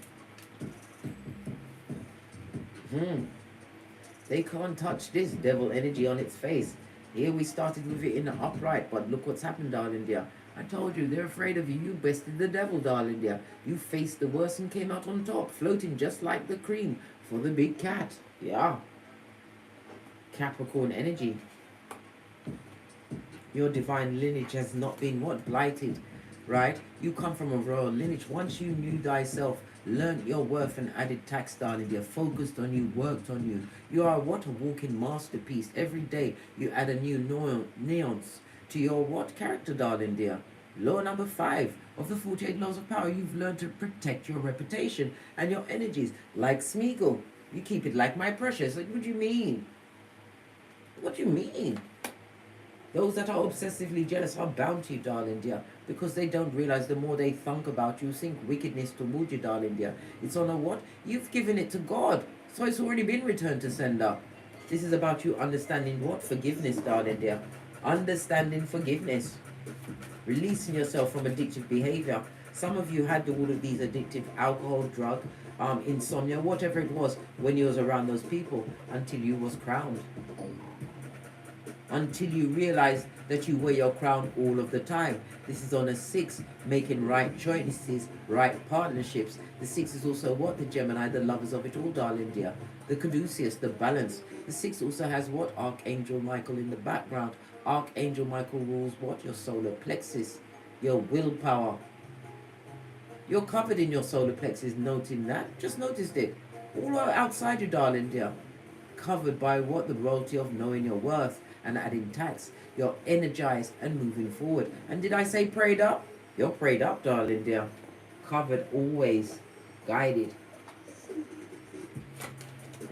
They can't touch this devil energy on its face. Here we started with it in the upright, but look what's happened, darling dear. I told you, they're afraid of you. You bested the devil, darling dear. You faced the worst and came out on top, floating just like the cream for the big cat. Yeah. Capricorn energy. Your divine lineage has not been what? Blighted, right? You come from a royal lineage. Once you knew thyself, learned your worth and added tax, darling dear, focused on you, worked on you. You are what? A walking masterpiece. Every day you add a new nuance to your what? Character, darling dear. Law number 5 of the 48 laws of power. You've learned to protect your reputation and your energies. Like Smeagol. You keep it like my precious. Like, what do you mean? What do you mean? Those that are obsessively jealous are bound to you, darling dear, because they don't realize the more they think about you, sink wickedness towards you, darling dear. It's on a what? You've given it to God, so it's already been returned to sender. This is about you understanding what? Forgiveness, darling dear. Understanding forgiveness. Releasing yourself from addictive behavior. Some of you had all of these addictive alcohol, drug, insomnia, whatever it was, when you was around those people, until you was crowned. Until you realize that you wear your crown all of the time. This is on a 6, making right choices, right partnerships. The 6 is also what? The Gemini, the lovers of it all, darling dear. The Caduceus, the balance. The 6 also has what? Archangel Michael in the background. Archangel Michael rules what? Your solar plexus, your willpower. You're covered in your solar plexus, noting that. Just noticed it. All outside you, darling dear. Covered by what? The royalty of knowing your worth and adding tax. You're energized and moving forward. And did I say prayed up? You're prayed up, darling dear. Covered always. Guided.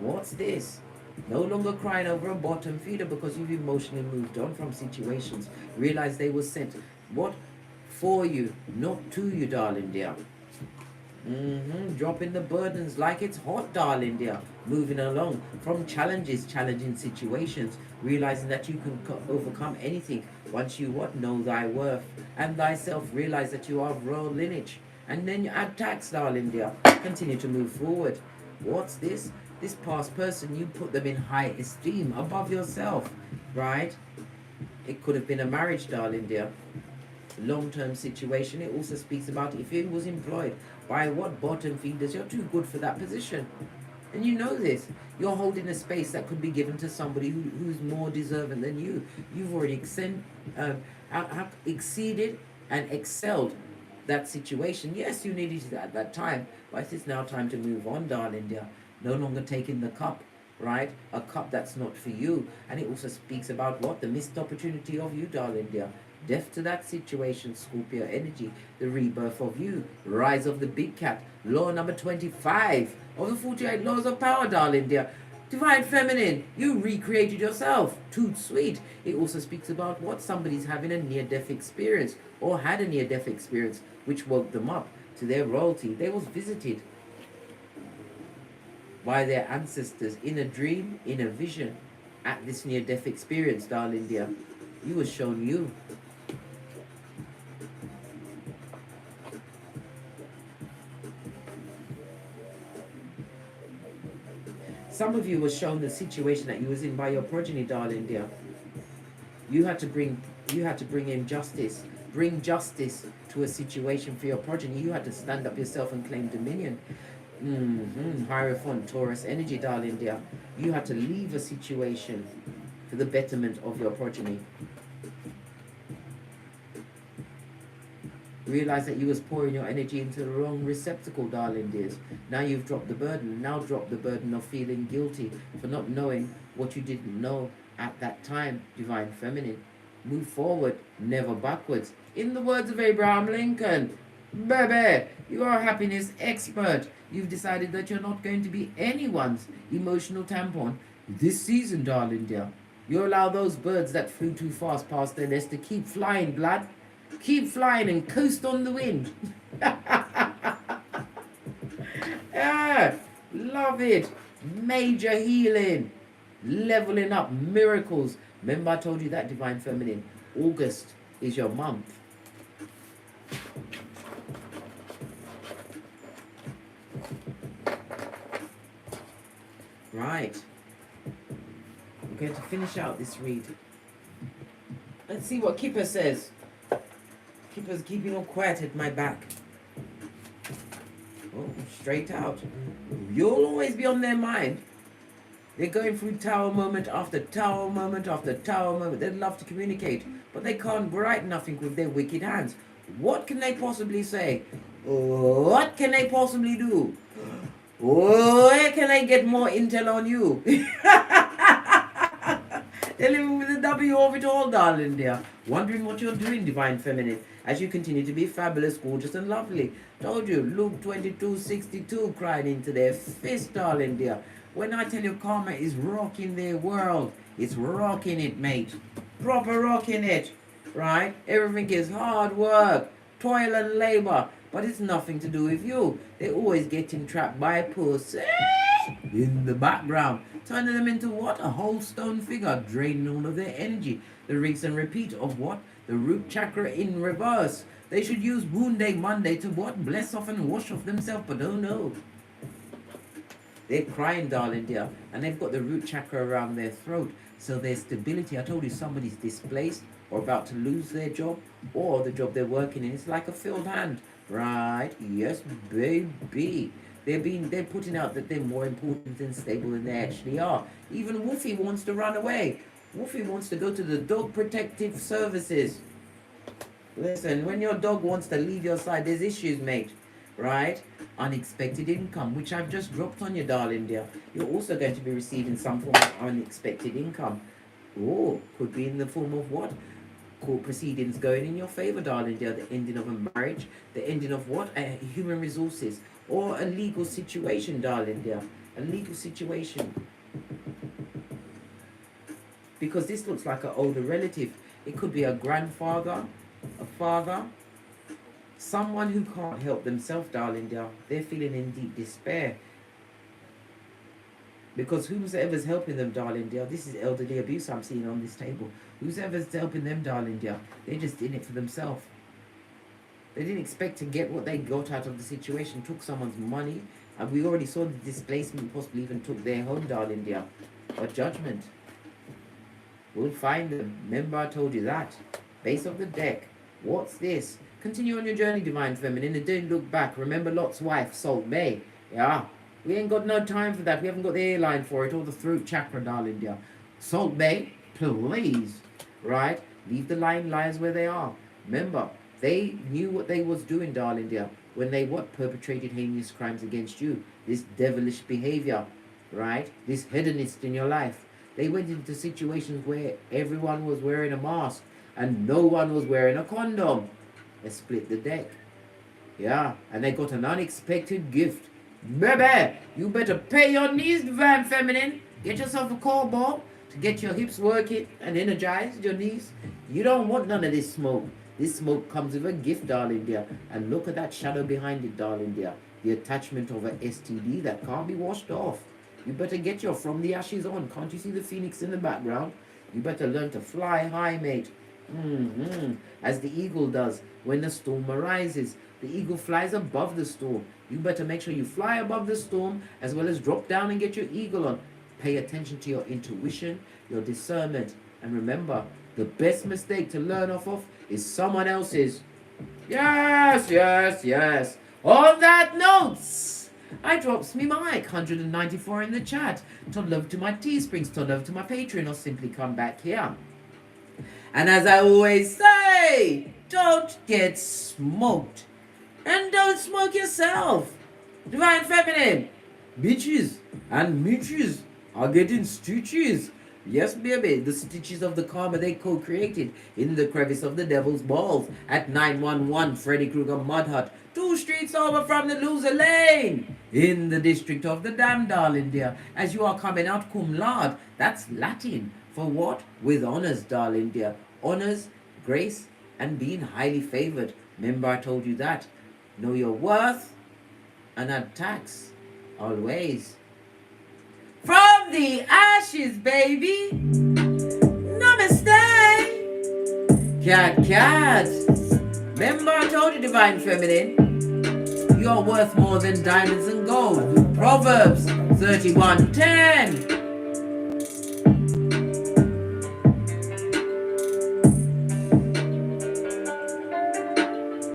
What's this? No longer crying over a bottom feeder because you've emotionally moved on from situations. Realize they were sent what? For you, not to you, darling dear. Dropping the burdens like it's hot, darling dear. Moving along from challenges, challenging situations, realizing that you can overcome anything once you what know thy worth and thyself. Realize that you are of royal lineage, and then you add tax, darling dear. Continue to move forward. What's this? This past person, you put them in high esteem above yourself, right? It could have been a marriage, darling dear. Long-term situation. It also speaks about if it was employed by what bottom feeders. You're too good for that position, and you know this. You're holding a space that could be given to somebody who's more deserving than you. You've already exceeded and excelled that situation. Yes, you needed it at that time, but it's now time to move on, darling dear. No longer taking the cup, right? A cup that's not for you. And it also speaks about what? The missed opportunity of you, darling dear. Death to that situation, Scorpio energy. The rebirth of you. Rise of the big cat. Law number 25 of the 48 laws of power, darling dear. Divine feminine, you recreated yourself. Too sweet. It also speaks about what? Somebody's having a near-death experience or had a near-death experience which woke them up to their royalty. They was visited by their ancestors in a dream, in a vision, at this near-death experience, darling dear. You was shown you. Some of you was shown the situation that you was in by your progeny, darling dear. You had to bring in justice. Bring justice to a situation for your progeny. You had to stand up yourself and claim dominion. Hierophant, Taurus energy, darling dear. You had to leave a situation for the betterment of your progeny. Realize that you was pouring your energy into the wrong receptacle, darling dears. Now you've dropped the burden. Now drop the burden of feeling guilty for not knowing what you didn't know at that time, divine feminine. Move forward, never backwards. In the words of Abraham Lincoln, baby, you are a happiness expert. You've decided that you're not going to be anyone's emotional tampon this season, darling dear. You allow those birds that flew too fast past their nest to keep flying, blood. Keep flying and coast on the wind. Yeah, love it. Major healing. Leveling up. Miracles. Remember I told you that, divine feminine. August is your month. Right. I'm going to finish out this read. Let's see what Kipper says. Kipper's keeping all quiet at my back. Oh, straight out. You'll always be on their mind. They're going through tower moment after tower moment after tower moment. They'd love to communicate, but they can't write nothing with their wicked hands. What can they possibly say? What can they possibly do? Where can I get more intel on you? They're living with the W of it all, darling dear. Wondering what you're doing, divine feminine, as you continue to be fabulous, gorgeous, and lovely. Told you, Luke 22:62 crying into their fist, darling dear. When I tell you karma is rocking their world, it's rocking it, mate. Proper rocking it, right? Everything is hard work, toil and labor, but it's nothing to do with you. They're always getting trapped by pussy in the background, turning them into what? A whole stone figure, draining all of their energy. The rinse and repeat of what? The root chakra in reverse. They should use Moon Day Monday to what? Bless off and wash off themselves, but oh no. They're crying, darling dear, and they've got the root chakra around their throat. So their stability, I told you somebody's displaced or about to lose their job or the job they're working in. It's like a filled hand, right? Yes, baby. They're putting out that they're more important and stable than they actually are. Even Wolfie wants to run away. Wolfie wants to go to the dog protective services. Listen, when your dog wants to leave your side, there's issues, mate. Right? Unexpected income, which I've just dropped on you, darling dear. You're also going to be receiving some form of unexpected income. Oh, could be in the form of what? Court proceedings going in your favor, darling dear. The ending of a marriage. The ending of what? Human resources. Or a legal situation, darling dear. A legal situation. Because this looks like an older relative. It could be a grandfather, a father, Someone who can't help themselves, darling dear, they're feeling in deep despair. Because whosoever's helping them, darling dear, this is elderly abuse I'm seeing on this table. Whosoever's helping them, darling dear, they're just in it for themselves. They didn't expect to get what they got out of the situation, took someone's money, and we already saw the displacement, possibly even took their home, darling dear. But judgment, we'll find them. Remember I told you that. Base of the deck. What's this? Continue on your journey, Divine Feminine, and don't look back. Remember Lot's wife, Salt Bay. Yeah, we ain't got no time for that. We haven't got the airline for it or the throat chakra, darling dear. Salt Bay, please, right? Leave the lying lies where they are. Remember, they knew what they was doing, darling dear, when they perpetrated heinous crimes against you. This devilish behavior, right? This hedonist in your life. They went into situations where everyone was wearing a mask and no one was wearing a condom. They split the deck. Yeah, and they got an unexpected gift. Baby, you better pay your knees, Divine Feminine. Get yourself a core ball to get your hips working and energize your knees. You don't want none of this smoke. This smoke comes with a gift, darling dear. And look at that shadow behind it, darling dear. The attachment of an STD that can't be washed off. You better get your from the ashes on. Can't you see the phoenix in the background? You better learn to fly high, mate. As the eagle does when the storm arises. The eagle flies above the storm. You better make sure you fly above the storm as well as drop down and get your eagle on. Pay attention to your intuition, your discernment. And remember, the best mistake to learn off of is someone else's. Yes, yes, yes. On that note, I drops me mic, 194 in the chat. To love to my Teesprings, to love to my Patreon, or simply come back here. And as I always say, don't get smoked. And don't smoke yourself. Divine Feminine, bitches and mitches are getting stitches. Yes, baby, the stitches of the karma they co-created in the crevice of the devil's balls at 911 Freddy Krueger Mud Hut, 2 streets over from the loser lane, in the district of the damn, darling dear. As you are coming out cum laude, that's Latin for what? With honors, darling dear. Honors, grace, and being highly favored. Remember I told you that. Know your worth and add tax. Always. From the ashes, baby. Namaste. Cat. Remember I told you, Divine Feminine, you're worth more than diamonds and gold. Proverbs 31:10.